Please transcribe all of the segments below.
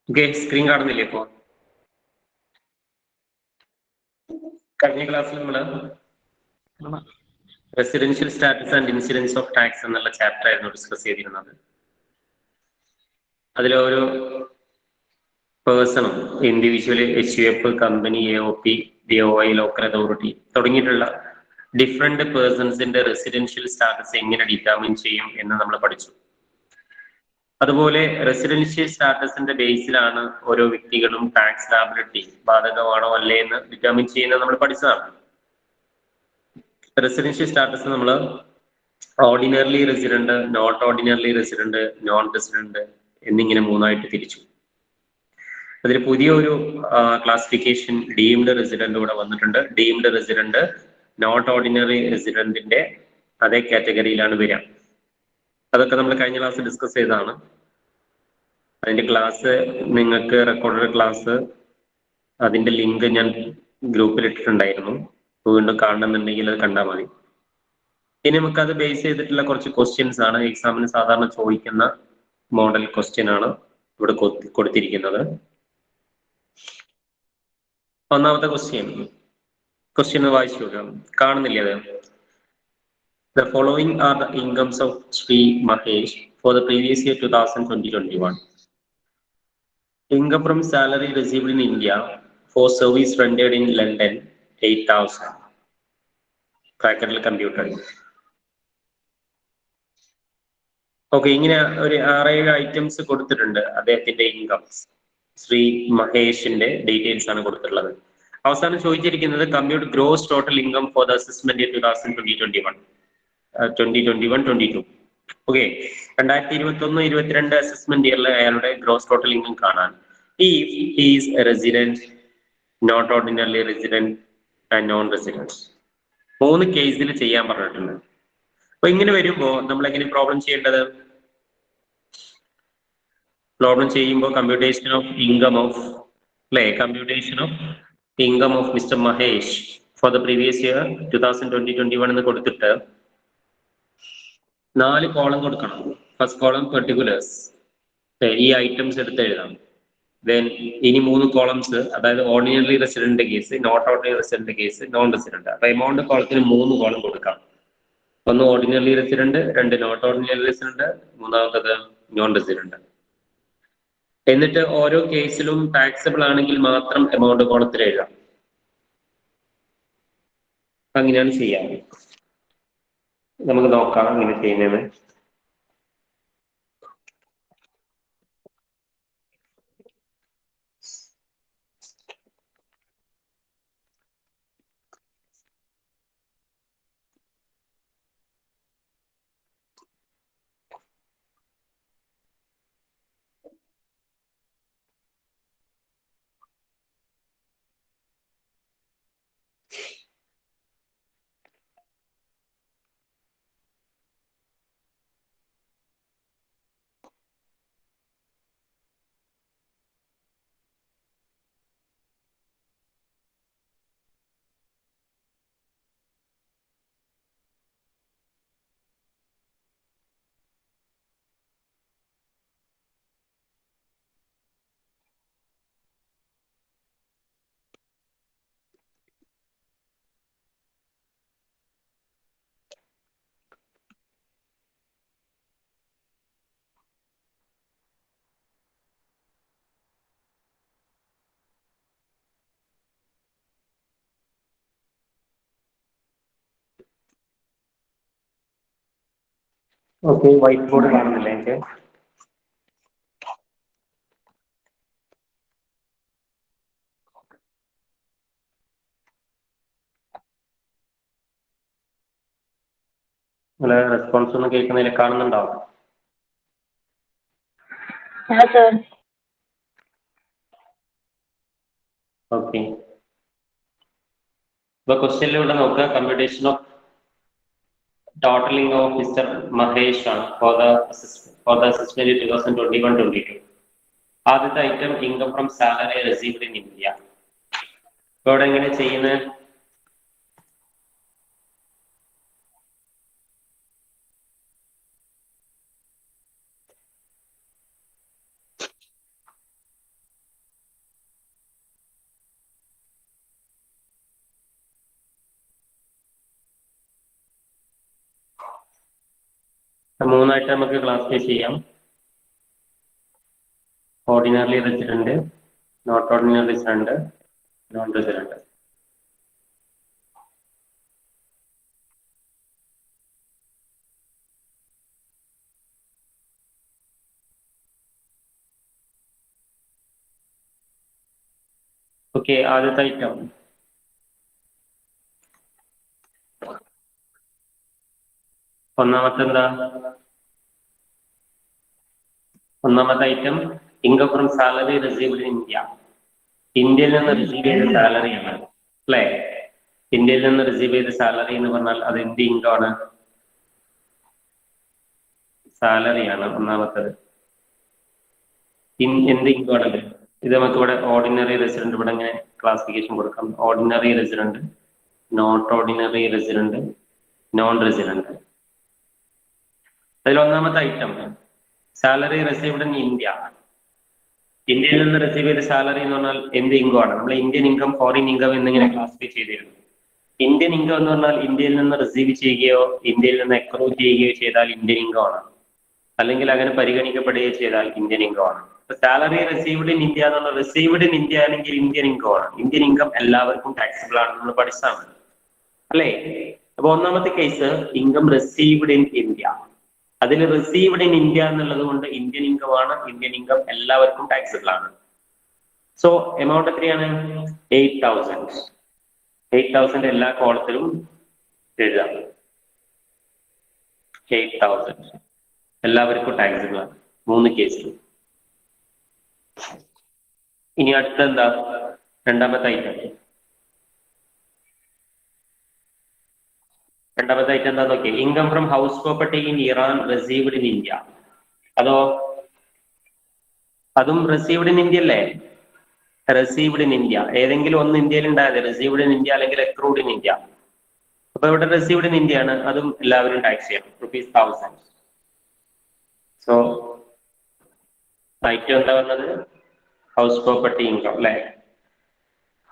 Okay, screen കാണുന്നില്ലേ ഇപ്പോ? കഴിഞ്ഞ ക്ലാസ്സിൽ നമ്മൾ residential status and incidence of tax എന്നുള്ള ചാപ്റ്റർ ആയിരുന്നു ഡിസ്കസ് ചെയ്തിരുന്നത്. അതിലൊരു പേഴ്സണും individual, HUF, company, AOP, DOI, local authority തുടങ്ങിയിട്ടുള്ള ഡിഫറെന്റ് പേഴ്സൺസിന്റെ റെസിഡൻഷ്യൽ സ്റ്റാറ്റസ് എങ്ങനെ ഡിറ്റർമിൻ ചെയ്യും എന്ന് നമ്മൾ പഠിച്ചു. അതുപോലെ റെസിഡൻഷ്യൽ സ്റ്റാറ്റസിന്റെ ബേസിലാണ് ഓരോ വ്യക്തികളും ടാക്സ് ലാബിലിറ്റി ബാധകമാണോ അല്ലേ എന്ന് ഡിറ്റർമിൻ ചെയ്യുന്നത് നമ്മൾ പഠിച്ചതാണ്. റെസിഡൻഷ്യൽ സ്റ്റാറ്റസ് നമ്മൾ ordinarily resident, not ordinarily resident, non resident എന്നിങ്ങനെ മൂന്നായിട്ട് തിരിച്ചു. അതിൽ പുതിയൊരു ക്ലാസിഫിക്കേഷൻ ഡീംഡ് റെസിഡന്റ് കൂടെ വന്നിട്ടുണ്ട്. ഡീംഡ് റെസിഡന്റ് നോട്ട് ഓർഡിനറി റെസിഡന്റിന്റെ അതേ കാറ്റഗറിയിലാണ് വരിക. അതൊക്കെ നമ്മൾ കഴിഞ്ഞ ക്ലാസ് ഡിസ്കസ് ചെയ്തതാണ്. അതിന്റെ ക്ലാസ് നിങ്ങൾക്ക് റെക്കോർഡഡ് ക്ലാസ് അതിന്റെ ലിങ്ക് ഞാൻ ഗ്രൂപ്പിൽ ഇട്ടിട്ടുണ്ടായിരുന്നു. വീണ്ടും കാണണമെന്നുണ്ടെങ്കിൽ അത് കണ്ടാൽ മതി. ഇനി നമുക്കത് ബേസ് ചെയ്തിട്ടുള്ള കുറച്ച് ക്വസ്റ്റ്യൻസ് ആണ് എക്സാമിന് സാധാരണ ചോദിക്കുന്ന മോഡൽ ക്വസ്റ്റ്യൻ ആണ് ഇവിടെ കൊടുത്തിരിക്കുന്നത്. ഒന്നാമത്തെ ക്വസ്റ്റ്യൻ വായിച്ചു നോക്കാം. കാണുന്നില്ലേ അത്? The following are the incomes of Sri Mahesh for the previous year 2020-21. Income from salary received in India for service rendered in London 8,000. Practical computer. Okay, ഇങ്ങനെ ഒരു 6-7 ഐറ്റംസ് കൊടുത്തിട്ടുണ്ട്. അദ്ദേഹത്തിന്റെ ഇൻകംസ്, ശ്രീ മഹേഷിന്റെ ഡീറ്റെയിൽസ് ആണ് കൊടുത്തിട്ടുള്ളത്. അവസാനം ചോദിച്ചിരിക്കുന്നത് compute gross total income for the assessment 2021-22. Okay, 2021-22 assessment ഇയറിൽ അയാളുടെ ഗ്രോസ് ടോട്ടൽ ഇൻകം കാണാൻ if he is resident, not ordinary resident and non resident 3 കേസിൽ ചെയ്യാൻ പറഞ്ഞിട്ടുണ്ട്. അപ്പൊ ഇങ്ങനെ വരുമ്പോ നമ്മൾ എങ്ങനെ പ്രോബ്ലം ചെയ്യേണ്ടത്? പ്രോബ്ലം ചെയ്യുമ്പോൾ computation of income of mister Mahesh for the previous year 2020-21 എന്ന് കൊടുത്തിട്ട് 4 കോളം കൊടുക്കണം. ഫസ്റ്റ് കോളം പെർട്ടിക്കുലേഴ്സ്, ഈ ഐറ്റംസ് എടുത്ത് എഴുതാം. ദെൻ ഇനി 3 കോളംസ്, അതായത് ordinary resident case, not ordinary resident case, non resident. അപ്പൊ എമൗണ്ട് കോളത്തിന് 3 കോളം കൊടുക്കാം. ഒന്ന് ordinary resident, 2 not ordinary resident, മൂന്നാമത്തത് നോൺ റെസിഡന്റ്. എന്നിട്ട് ഓരോ കേസിലും ടാക്സബിൾ ആണെങ്കിൽ മാത്രം എമൗണ്ട് കോളത്തിൽ എഴുതാം. അങ്ങനെയാണ് ചെയ്യാറ്. നമുക്ക് നോക്കാം ഇങ്ങനെ ചെയ്യുന്നത്. ഓക്കെ, വൈറ്റ് ബോർഡ് കാണുന്നില്ല എനിക്ക്. നിങ്ങളെ റെസ്പോൺസ് ഒന്നും കേൾക്കുന്നില്ല. കാണുന്നുണ്ടോ? ഓക്കെ, ഇപ്പൊ ക്വസ്റ്റ്യനിലൂടെ നോക്കുക. Computation of total income of mister Mahesh ആണ് ഫോർ ദ അസസ്മെന്റ് 2021-22. ആദ്യത്തെ item income from salary received in India. ഇപ്പൊ ഇവിടെ എങ്ങനെ ചെയ്യുന്നത്? മൂന്നായിട്ട് നമുക്ക് ക്ലാസിഫൈ ചെയ്യാം. Ordinary resident, not ordinary resident, non resident. Okay, ആദ്യത്തെ ഐറ്റം ഒന്നാമത്തെ എന്താ? ഒന്നാമത്തെ item income from salary received in India. ഇന്ത്യയിൽ നിന്ന് റിസീവ് ചെയ്ത സാലറിയാണ് അല്ലേ? ഇന്ത്യയിൽ നിന്ന് റിസീവ് ചെയ്ത സാലറി എന്ന് പറഞ്ഞാൽ അത് എന്ത് ഇൻകം ആണ്? സാലറിയാണ് ഒന്നാമത്തത്. എന്ത് ഇൻകം ആണത്? ഇത് നമുക്ക് ഇവിടെ ഓർഡിനറി റെസിഡന്റ് ഇവിടെ ഇങ്ങനെ ക്ലാസിഫിക്കേഷൻ കൊടുക്കാം. Ordinary resident, not ordinary resident, non resident. അതിൽ ഒന്നാമത്തെ item salary received in India. ഇന്ത്യയിൽ നിന്ന് റിസീവ് ചെയ്ത സാലറി എന്ന് പറഞ്ഞാൽ എന്ത് ഇൻകം ആണ്? നമ്മൾ ഇന്ത്യൻ ഇൻകം, ഫോറിൻ ഇൻകം എന്നിങ്ങനെ ക്ലാസിഫൈ ചെയ്തിരുന്നു. ഇന്ത്യൻ ഇൻകം എന്ന് പറഞ്ഞാൽ ഇന്ത്യയിൽ നിന്ന് റിസീവ് ചെയ്യുകയോ ഇന്ത്യയിൽ നിന്ന് അക്രൂ ചെയ്യുകയോ ചെയ്താൽ ഇന്ത്യൻ ഇൻകം ആണ്, അല്ലെങ്കിൽ അങ്ങനെ പരിഗണിക്കപ്പെടുകയോ ചെയ്താൽ ഇന്ത്യൻ ഇൻകം ആണ്. സാലറി റിസീവ്ഡ് ഇൻ ഇന്ത്യ എന്ന് പറഞ്ഞാൽ റിസീവ്ഡ് ഇൻ ഇന്ത്യ ആണെങ്കിൽ ഇന്ത്യൻ ഇൻകം ആണ്. ഇന്ത്യൻ ഇൻകം എല്ലാവർക്കും ടാക്സിബിൾ ആണ്, നമ്മൾ പഠിച്ചാണ് അല്ലേ? അപ്പൊ ഒന്നാമത്തെ case income received in India. അതിൽ റിസീവ്ഡ് ഇൻ ഇന്ത്യ എന്നുള്ളത് കൊണ്ട് ഇന്ത്യൻ ഇൻകം ആണ്. ഇന്ത്യൻ ഇൻകം എല്ലാവർക്കും ടാക്സിബിൾ ആണ്. സോ എമൗണ്ട് എത്രയാണ്? 8,000. 8,000 എല്ലാ കോളത്തിലും എഴുതാം. 8,000 എല്ലാവർക്കും ടാക്സിബിൾ ആണ്, മൂന്ന് കേസിലും. ഇനി അടുത്ത എന്താ? രണ്ടാമത്തെ ഐറ്റം. രണ്ടാമത്തെ ഐറ്റം എന്താ നോക്കിയേ? Income from house property in Iran received in India. അതോ അതും റിസീവ്ഡ് ഇൻ ഇന്ത്യ അല്ലേ? റിസീവ്ഡ് ഇൻ ഇന്ത്യ ഏതെങ്കിലും ഒന്ന് ഇന്ത്യയിൽ ഉണ്ടായത്, റിസീവ്ഡ് ഇൻ ഇന്ത്യ അല്ലെങ്കിൽ അക്രൂഡ് ഇൻ ഇന്ത്യ. അപ്പൊ ഇവിടെ റിസീവ്ഡ് ഇൻ ഇന്ത്യ ആണ്, അതും എല്ലാവരും ടാക്സ് ചെയ്യണം, ₹1000. സോ ഐറ്റം എന്താ വന്നത്? ഹൗസ് പ്രോപ്പർട്ടി ഇൻകം അല്ലെ?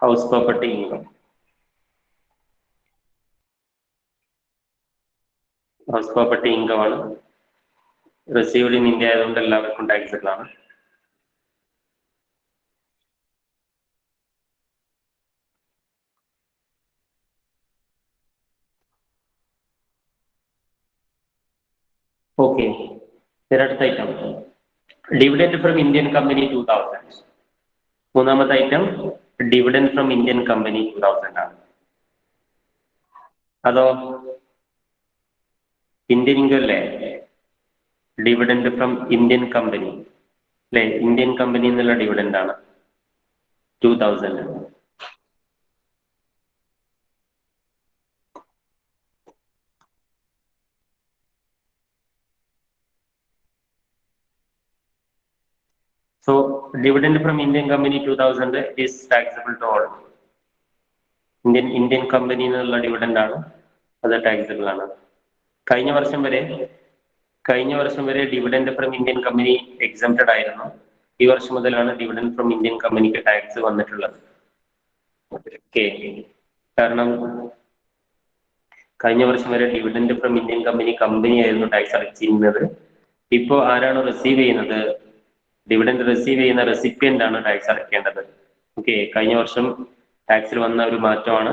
House property income. House property income ആണ്, റിസീവ്ഡ് ഇൻ ഇന്ത്യ ആയതുകൊണ്ട് എല്ലാവർക്കും ടാക്സിബിൾ ആണ്. ഓക്കെ, അടുത്ത item dividend from Indian company 2000. മൂന്നാമത്തെ item dividend from Indian company 2000 ആണ്. അതോ ഇന്ത്യൻ ഇൻകം അല്ലേ? ഡിവിഡൻഡ് ഫ്രം ഇന്ത്യൻ കമ്പനി അല്ലെ? ഇന്ത്യൻ കമ്പനി എന്നുള്ള ഡിവിഡൻഡ് ആണ് 2000. So dividend from Indian company 2000 is taxable to all. Indian company എന്നുള്ള dividend ആണ്, അത് ടാക്സബിൾ ആണ്. കഴിഞ്ഞ വർഷം വരെ dividend from Indian company exempted ആയിരുന്നു. ഈ വർഷം മുതലാണ് ഡിവിഡൻഡ് ഫ്രം ഇന്ത്യൻ കമ്പനിക്ക് ടാക്സ് വന്നിട്ടുള്ളത്. ഓക്കെ, കാരണം കഴിഞ്ഞ വർഷം വരെ ഡിവിഡൻഡ് ഫ്രം ഇന്ത്യൻ കമ്പനി ആയിരുന്നു ടാക്സ് അടച്ചിരുന്നത്. ഇപ്പോ ആരാണ് റിസീവ് ചെയ്യുന്നത്? ഡിവിഡൻഡ് റിസീവ് ചെയ്യുന്ന റെസിപ്പിയന്റ് ആണ് ടാക്സ് അടയ്ക്കേണ്ടത്. ഓക്കെ, കഴിഞ്ഞ വർഷം ടാക്സിൽ വന്ന ഒരു മാറ്റമാണ്.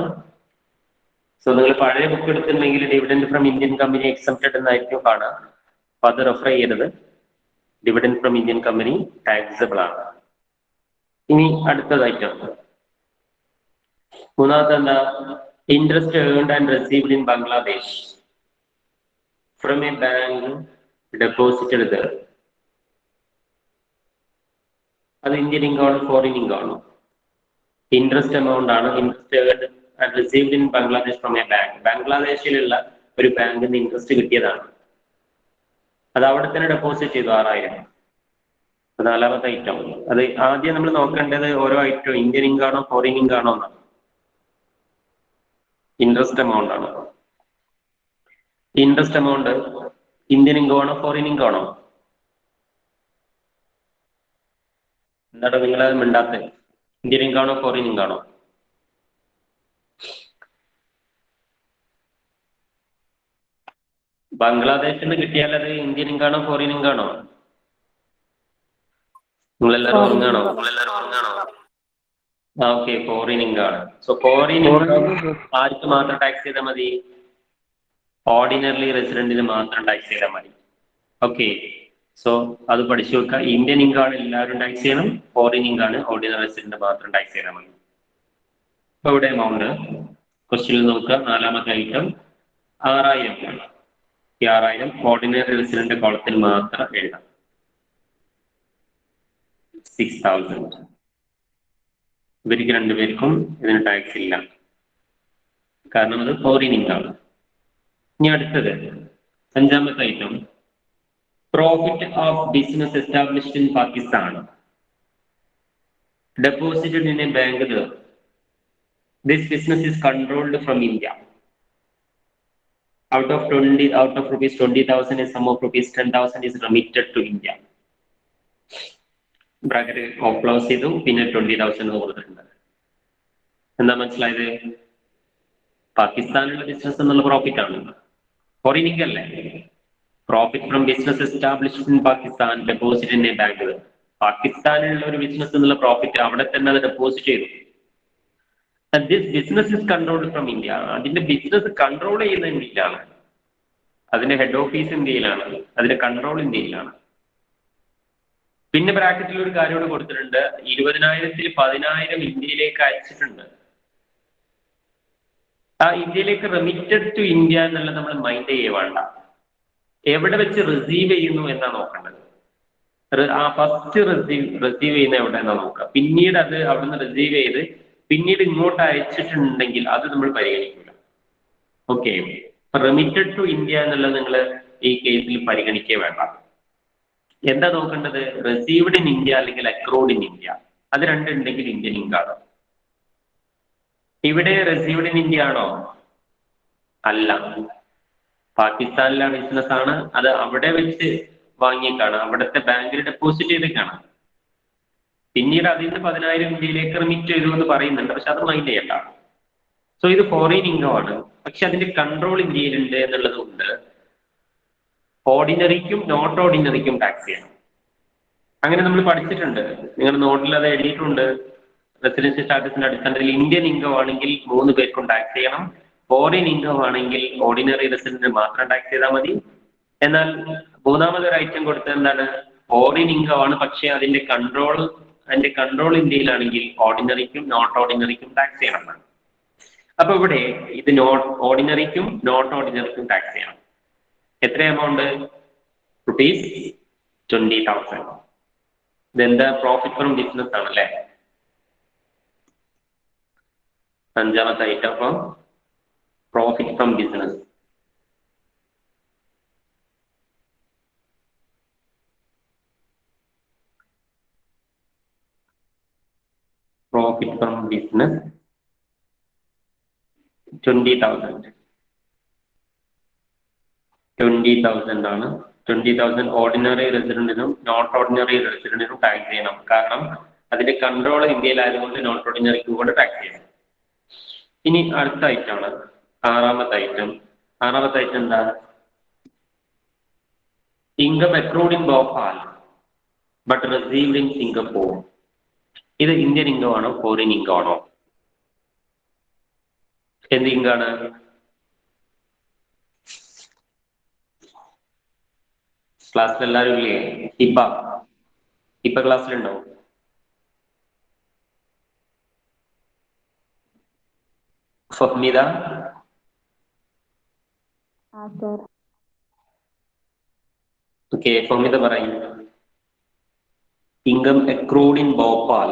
സോ നിങ്ങൾ പഴയ ബുക്ക് എടുത്തിട്ടുണ്ടെങ്കിൽ dividend from Indian company exempted എന്നായിരിക്കും കാണുക. അപ്പൊ അത് റെഫർ ചെയ്യരുത്. Dividend from Indian company taxable ആണ്. ഇനി അടുത്തതായിട്ട് മൂന്നാമത്തെ എന്താ? Interest earned and received in Bangladesh from a bank deposited there. അത് ഇന്ത്യൻ ഇൻകം ആണോ ഫോറിൻ ഇൻകം ആണോ? ഇൻട്രസ്റ്റ് എമൗണ്ട് ആണ്. Interest earned and received in Bangladesh from a bank. ബംഗ്ലാദേശിലുള്ള ഒരു ബാങ്കിൽ നിന്ന് ഇൻട്രസ്റ്റ് കിട്ടിയതാണ്, അത് അവിടെ തന്നെ ഡെപ്പോസിറ്റ് ചെയ്തു 6000. നാലാമത്തെ ഐറ്റം. അത് ആദ്യം നമ്മൾ നോക്കേണ്ടത് ഓരോ ഐറ്റം ഇന്ത്യൻ ഇൻകം ആണോ ഫോറിൻ ഇൻകം ആണോ എന്നാണ്. ഇൻട്രസ്റ്റ് എമൗണ്ട് ആണ്. ഇൻട്രസ്റ്റ് എമൗണ്ട് ഇന്ത്യൻ ഇൻകം ആണോ ഫോറിൻ ഇൻകം ആണോ? എന്താണ് നിങ്ങളത് മിണ്ടാത്തത്? ഇന്ത്യൻ ഇൻകം ആണോ ഫോറിൻ ഇൻകം ആണോ? ബംഗ്ലാദേശിൽ നിന്ന് കിട്ടിയാൽ അത് ഇന്ത്യൻ ഇൻകാണോ ഫോറിൻ ഇൻകാണോ? നിങ്ങളെല്ലാരും ഉറങ്ങാണോ? ഓക്കെ, ഫോറിൻ ഇൻകാണ്. സോ ഫോറിൻ ഇൻകം ആർക്ക് മാത്രം ടാക്സ് ചെയ്താൽ മതി? ഓർഡിനറി റെസിഡന്റിന് മാത്രം ടാക്സ് ചെയ്താൽ മതി. ഓക്കെ, സോ അത് പഠിച്ചു വെക്കുക. ഇന്ത്യൻ ഇൻകാണ് എല്ലാവരും ടാക്സ് ചെയ്യണം, ഫോറിൻ ഇൻകാണ് ഓർഡിനറി റെസിഡന്റ് മാത്രം ടാക്സ് ചെയ്താൽ മതി. ഇപ്പൊ ഇവിടെ എമൗണ്ട് ക്വസ്റ്റ്യനിൽ നോക്കുക. 4ാമത്തെ ഐറ്റം 6000 ഈ 6000 ഓർഡിനറി റെസിഡന്റ് കോളത്തിൽ മാത്രം എഴുതാം. 6000 ഇവർക്ക് രണ്ടുപേർക്കും ഇതിന് ടാക്സ് ഇല്ല, കാരണം അത് ഫോറിൻ ഇൻകം. ഇനി അടുത്തത് 5ാമത്തെ item profit of business established in Pakistan deposited in a bank there. This business is controlled from India. Out of rupees 20,000, a sum of rupees 10,000 is remitted to India. Bracket close ചെയ്തു, പിന്നെ 20,000 കൊടുത്തിട്ടുണ്ട്. എന്താ മനസ്സിലായത്? പാകിസ്ഥാനിലുള്ള business എന്നുള്ള profit ആണ്, foreign income അല്ലേ. Profit from business established in Pakistan deposit in a bank. പാകിസ്ഥാനിലുള്ള ഒരു ബിസിനസ് എന്നുള്ള പ്രോഫിറ്റ് അവിടെ തന്നെ അത് ഡെപ്പോസിറ്റ് ചെയ്തു. This business is controlled from India. അതിന്റെ ബിസിനസ് കൺട്രോൾ ചെയ്യുന്ന ഇന്ത്യയിലാണ്, അതിന്റെ ഹെഡ് ഓഫീസ് ഇന്ത്യയിലാണ്, അതിന്റെ കൺട്രോൾ ഇന്ത്യയിലാണ്. പിന്നെ ബ്രാക്കറ്റിൽ ഒരു കാര്യം കൂടെ കൊടുത്തിട്ടുണ്ട്, 20,000-ൽ 10,000 ഇന്ത്യയിലേക്ക് അയച്ചിട്ടുണ്ട്. ആ ഇന്ത്യയിലേക്ക് റെമിറ്റഡ് ടു ഇന്ത്യ എന്നുള്ളത് നമ്മൾ മൈൻഡ് ചെയ്യേ വേണ്ട. എവിടെ വെച്ച് റിസീവ് ചെയ്യുന്നു എന്നാ നോക്കേണ്ടത്. ആ ഫസ്റ്റ് റിസീവ് ചെയ്യുന്ന എവിടെ എന്നാ നോക്കുക. പിന്നീട് അത് അവിടുന്ന് റിസീവ് ചെയ്ത് പിന്നീട് ഇങ്ങോട്ട് അയച്ചിട്ടുണ്ടെങ്കിൽ അത് നമ്മൾ പരിഗണിക്കില്ല. ഓക്കെ, റെമിറ്റഡ് ടു ഇന്ത്യ എന്നുള്ളത് നിങ്ങൾ ഈ കേസിൽ പരിഗണിക്കേ വേണ്ട. എന്താ നോക്കേണ്ടത്? റിസീവ്ഡ് ഇൻ ഇന്ത്യ അല്ലെങ്കിൽ അക്രൂഡ് ഇൻ ഇന്ത്യ, അത് രണ്ടുണ്ടെങ്കിൽ ഇന്ത്യൻ ഇൻകാണ്. ഇവിടെ റിസീവ്ഡ് ഇൻ ഇന്ത്യ ആണോ? അല്ല, പാകിസ്ഥാനിലെ ബിസിനസ് ആണ്, അത് അവിടെ വെച്ച് വാങ്ങിയേക്കാണ്, അവിടുത്തെ ബാങ്കിൽ ഡെപ്പോസിറ്റ് ചെയ്തേക്കാണ്. പിന്നീട് അതിന് 10,000 ഇന്ത്യയിലേക്ക് റിമിറ്റ് ചെയ്തു എന്ന് പറയുന്നുണ്ട്, പക്ഷെ അത് മൈൻഡ് ചെയ്യണ്ട. സോ ഇത് ഫോറിൻ ഇൻകം ആണ്, പക്ഷെ അതിന്റെ കൺട്രോൾ ഇന്ത്യയിലുണ്ട് എന്നുള്ളത് കൊണ്ട് ഓർഡിനറിക്കും നോട്ട് ഓർഡിനറിക്കും ടാക്സ് ചെയ്യണം. അങ്ങനെ നമ്മൾ പഠിച്ചിട്ടുണ്ട്, നിങ്ങളുടെ നോട്ടിൽ അത് എഴുതിയിട്ടുണ്ട്. റെസിഡൻഷ്യൽ സ്റ്റാറ്റസിന്റെ അടിസ്ഥാനത്തിൽ ഇന്ത്യൻ ഇൻകം ആണെങ്കിൽ 3 പേർക്കും ടാക്സ് ചെയ്യണം, ഫോറിൻ ഇൻകം ആണെങ്കിൽ ഓർഡിനറി റെസിഡന്റിന് മാത്രം ടാക്സ് ചെയ്താൽ മതി. എന്നാൽ 3ാമതൊരു ഐറ്റം കൊടുത്തത് എന്താണ്? ഫോറിൻ ഇൻകം ആണ്, പക്ഷെ അതിന്റെ കൺട്രോൾ ഇന്ത്യയിലാണെങ്കിൽ ഓർഡിനറിക്കും നോട്ട് ഓർഡിനറിക്കും ടാക്സ് ചെയ്യണം എന്നാണ്. അപ്പൊ ഇവിടെ ഇത് ഓർഡിനറിക്കും നോട്ട് ഓർഡിനറിക്കും ടാക്സ് ചെയ്യണം. എത്ര എമൗണ്ട്? rupees 20,000. ഇതെന്താ? പ്രോഫിറ്റ് ഫ്രം ബിസിനസ് ആണല്ലേ. 5ാമത്തെ item from profit from business. Profit from business 20,000 ആണ്. 20,000 ഓർഡിനറി റെസിഡന്റിനും നോട്ട് ഓർഡിനറി റെസിഡന്റിനും ടാക്സ് ചെയ്യണം, കാരണം അതിന്റെ കൺട്രോൾ ഇന്ത്യയിലായതുകൊണ്ട് നോട്ട് ഓർഡിനറിക്കും കൂടെ ടാക്സ് ചെയ്യണം. ഇനി അടുത്ത ഐറ്റമാണ് 6ാമത്തെ ഐറ്റം. 6ാമത്തെ ഐറ്റം എന്താ? Income accrued in Bhopal but received in Singapore. ഇത് ഇന്ത്യൻ ഇൻകം ആണോ ഫോറിൻ ഇൻകം ആണോ? എന്ത് ഇൻകാണ്? ക്ലാസ്സിൽ എല്ലാവരും ഇല്ലേ? ഇപ്പൊ ക്ലാസ്സിലുണ്ടോ? ഫഹ്മിദ? ഓക്കെ, ഫഹ്മിദ പറയും. Income accrued in Bhopal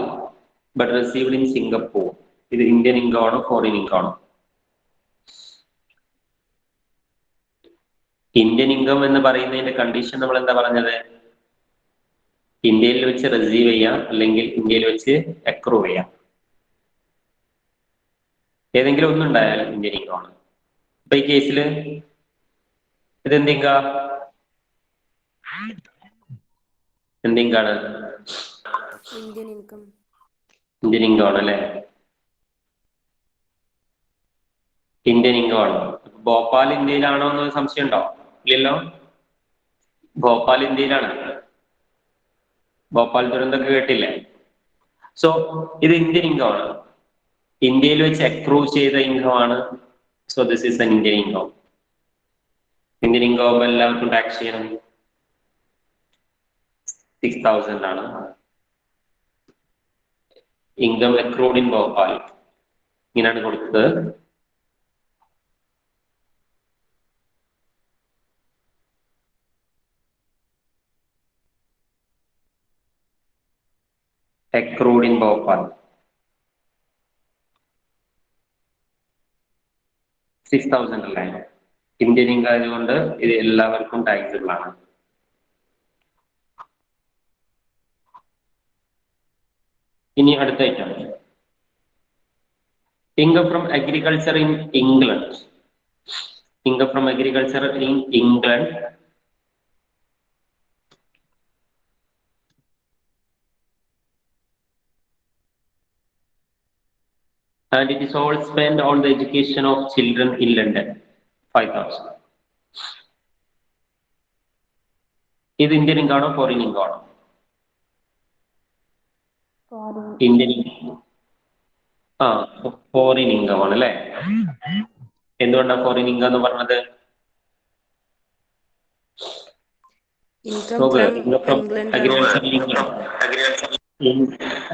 but received in Singapore. ഇത് ഇന്ത്യൻ ഇൻകം ആണോ ഫോറിൻ ഇൻകം ആണോ? ഇന്ത്യൻ ഇൻകം എന്ന് പറയുന്നതിന്റെ കണ്ടീഷൻ നമ്മൾ എന്താ പറഞ്ഞത്? ഇന്ത്യയിൽ വെച്ച് റിസീവ് ചെയ്യാം, അല്ലെങ്കിൽ ഇന്ത്യയിൽ വെച്ച് അക്രൂ ചെയ്യാം. ഏതെങ്കിലും ഒന്നുണ്ടായാലും ഇന്ത്യൻ ഇൻകം ആണ്. അപ്പൊ ഈ കേസിൽ ഇതെന്തിങ്കാ? എന്തിങ്കാണ്? ഇന്ത്യൻ ഇൻകം ആണ് അല്ലേ? ഇന്ത്യൻ ഇൻകം ആണ്. ഭോപ്പാൽ ഇന്ത്യയിലാണോ എന്ന് സംശയം ഉണ്ടോ? ഇല്ലല്ലോ. ഭോപ്പാൽ ഇന്ത്യയിലാണ്. ഭോപ്പാൽ ദുരന്തമൊക്കെ കേട്ടില്ലേ? സോ ഇത് ഇന്ത്യൻ ഇൻകം ആണ്. ഇന്ത്യയിൽ വെച്ച് അക്രൂവ് ചെയ്ത ഇൻകം ആണ്. So this is an Indian income. Indian income ആകുമ്പോൾ എല്ലാവർക്കും ടാക്സ് ചെയ്യണം. 6,000 ആണ്. ഇൻകം അക്രൂഡ് ഇൻ ഭോപ്പാൽ ഇങ്ങനെയാണ് കൊടുത്തത്. അക്രൂഡ് ഇൻ ഭോപ്പാൽ 6,000 അല്ലേ? ഇന്ത്യൻ ഇൻകം ആയതുകൊണ്ട് ഇത് എല്ലാവർക്കും ടാക്സബിൾ ആണ്. ഇനി അടുത്ത item, income from agriculture in England. Income from agriculture in England and it is all spent on the education of children in London. 5,000. ഇത് ഇന്ത്യൻ ഇൻകം ആണോ ഫോറിൻ ഇൻകം ആണോ? ഇന്ത്യൻ ഫോറിൻ ഇൻകം ആണ് അല്ലേ? എന്തുകൊണ്ടാണ് foreign income എന്ന് പറഞ്ഞത്?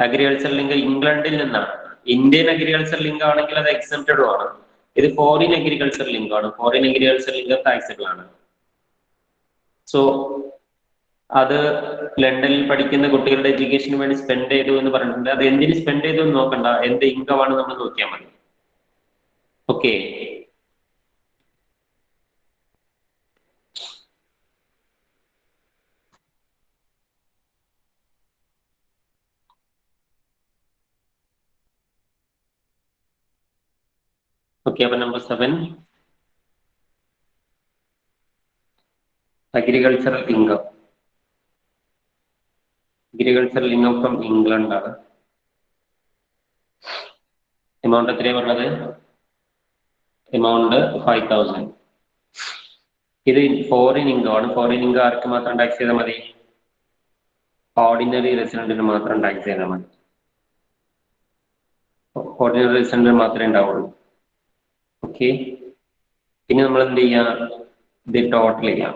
Agriculture link ഇംഗ്ലണ്ടിൽ നിന്നാണ്. ഇന്ത്യൻ അഗ്രികൾച്ചർ ലിങ്ക് ആണെങ്കിൽ അത് എക്സംപ്റ്റഡും ആണ്. ഇത് ഫോറിൻ അഗ്രികൾച്ചർ ലിങ്ക് ആണ്. ഫോറിൻ അഗ്രികൾച്ചർ ലിങ്ക് ടാക്സബിൾ ആണ്. സോ അത് ലണ്ടനിൽ പഠിക്കുന്ന കുട്ടികളുടെ എഡ്യൂക്കേഷന് വേണ്ടി സ്പെൻഡ് ചെയ്തു എന്ന് പറഞ്ഞിട്ടുണ്ട്. അത് എന്തിന് സ്പെൻഡ് ചെയ്തു എന്ന് നോക്കണ്ട, എന്ത് ഇൻകം ആണ് നമ്മൾ നോക്കിയാൽ മതി. Okay, okay. അപ്പൊ number 7 agricultural income. Agricultural income from England ആണ്. എമൗണ്ട് എത്രയാണ് പറഞ്ഞത്? എമൗണ്ട് 5,000. ഇത് ഫോറിൻ ഇൻകം ആണ്. ഫോറിൻ ഇൻകം ആർക്ക് മാത്രം ടാക്സ് ചെയ്താൽ മതി? ഓർഡിനറി റെസിഡന്റിന് മാത്രം ടാക്സ് ചെയ്താൽ മതി. ഓർഡിനറി റെസിഡന്റ് മാത്രമേ ഉണ്ടാവുള്ളൂ. ഓക്കെ, ഇനി നമ്മൾ എന്ത് ചെയ്യാം? ഇത് ടോട്ടൽ ചെയ്യാം.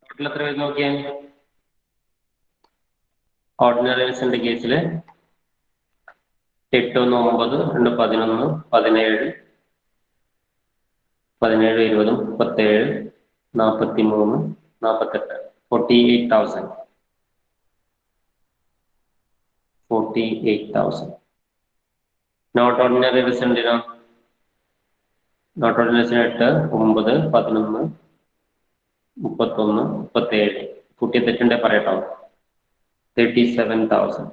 ടോട്ടൽ എത്ര വരും നോക്കിയാൽ? ഓർഡിനറി റെസിഡന്റ് കേസിൽ 8 1 9 2 11 17 17 20 37 43 48 48,000. 48,000. നോട്ട് ഓർഡിനറി റെസിഡന്റിനോ? Not ordinary resident 8 9 11 31 37. കുട്ടിയെ തെറ്റുണ്ടെ പറയട്ടോ. 37,000.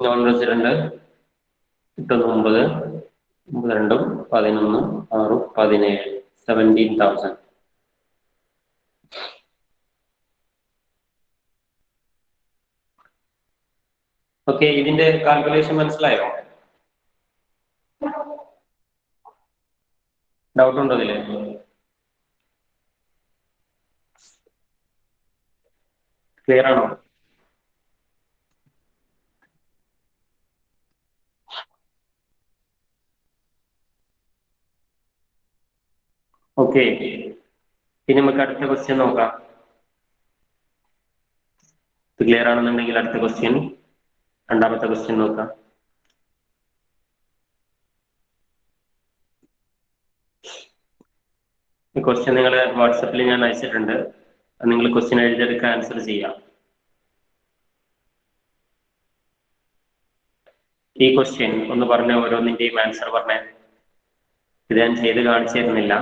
Non resident 8 9 2 11 6 17 17,000. ഓക്കെ, ഇതിന്റെ കാൽക്കുലേഷൻ മനസ്സിലായോ? ഡൗട്ട് ഉണ്ടോ ഇതില്? ക്ലിയർ ആണോ? ഓക്കെ, ഇനി നമുക്ക് അടുത്ത ക്വസ്റ്റ്യൻ നോക്കാം. ക്ലിയർ ആണെന്നുണ്ടെങ്കിൽ അടുത്ത ക്വസ്റ്റ്യൻ, രണ്ടാമത്തെ ക്വസ്റ്റ്യൻ നോക്കാം. ഈ ക്വസ്റ്റ്യൻ നിങ്ങൾ വാട്സപ്പിൽ ഞാൻ അയച്ചിട്ടുണ്ട്. നിങ്ങൾ ക്വസ്റ്റ്യൻ എഴുതിയെടുക്കുക, ആൻസർ ചെയ്യാം. ഈ ക്വസ്റ്റ്യൻ ഒന്ന് പറഞ്ഞ ഓരോന്നിന്റെയും ആൻസർ പറഞ്ഞേ. ഇത് ഞാൻ ചെയ്ത് കാണിച്ചു തരുന്നില്ല,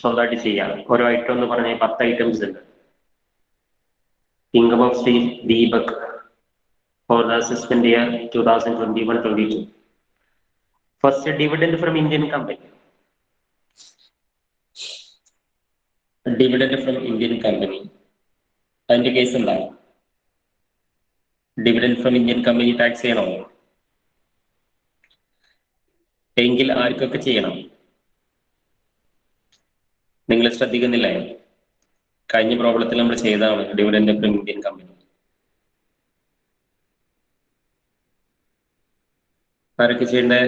സ്വന്തമായിട്ട് ചെയ്യാം. ഓരോ ഐറ്റം എന്ന് പറഞ്ഞാൽ 10 ഐറ്റംസ് ഉണ്ട്. Income of Shri Deepak for the assistant year 2021-22. First dividend from Indian company. Dividend from Indian company അതിന്റെ കേസ് എന്താ? Dividend from Indian company tax ചെയ്യണോ? എങ്കിൽ ആർക്കൊക്കെ ചെയ്യണം? നിങ്ങൾ ശ്രദ്ധിക്കുന്നില്ലേ? കഴിഞ്ഞ പ്രോബ്ലത്തിൽ നമ്മൾ ചെയ്തതാണ് ഡിവിഡൻഡ് ഫ്രം ഇന്ത്യൻ കമ്പനി. ആരൊക്കെ ചെയ്യണ്ടേ?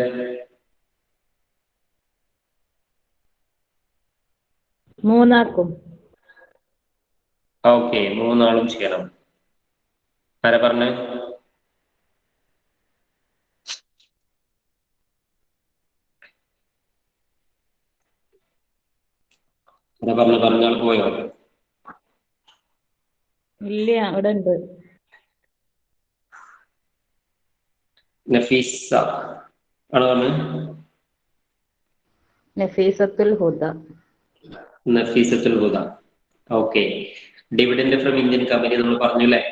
മൂന്നാക്കും. ഓക്കെ, 3 ആളും ചെയ്യണം. ആരാ പറഞ്ഞ? ആരാ പറഞ്ഞ ആൾ പോയോ? ഇല്ല, അവിടെ ഉണ്ട്. നഫീസ ആണോ പറഞ്ഞത്? Nafeesathul Huda. Nafeesathul Huda. Okay, dividend from Indian company നമ്മൾ പറഞ്ഞല്ലേ,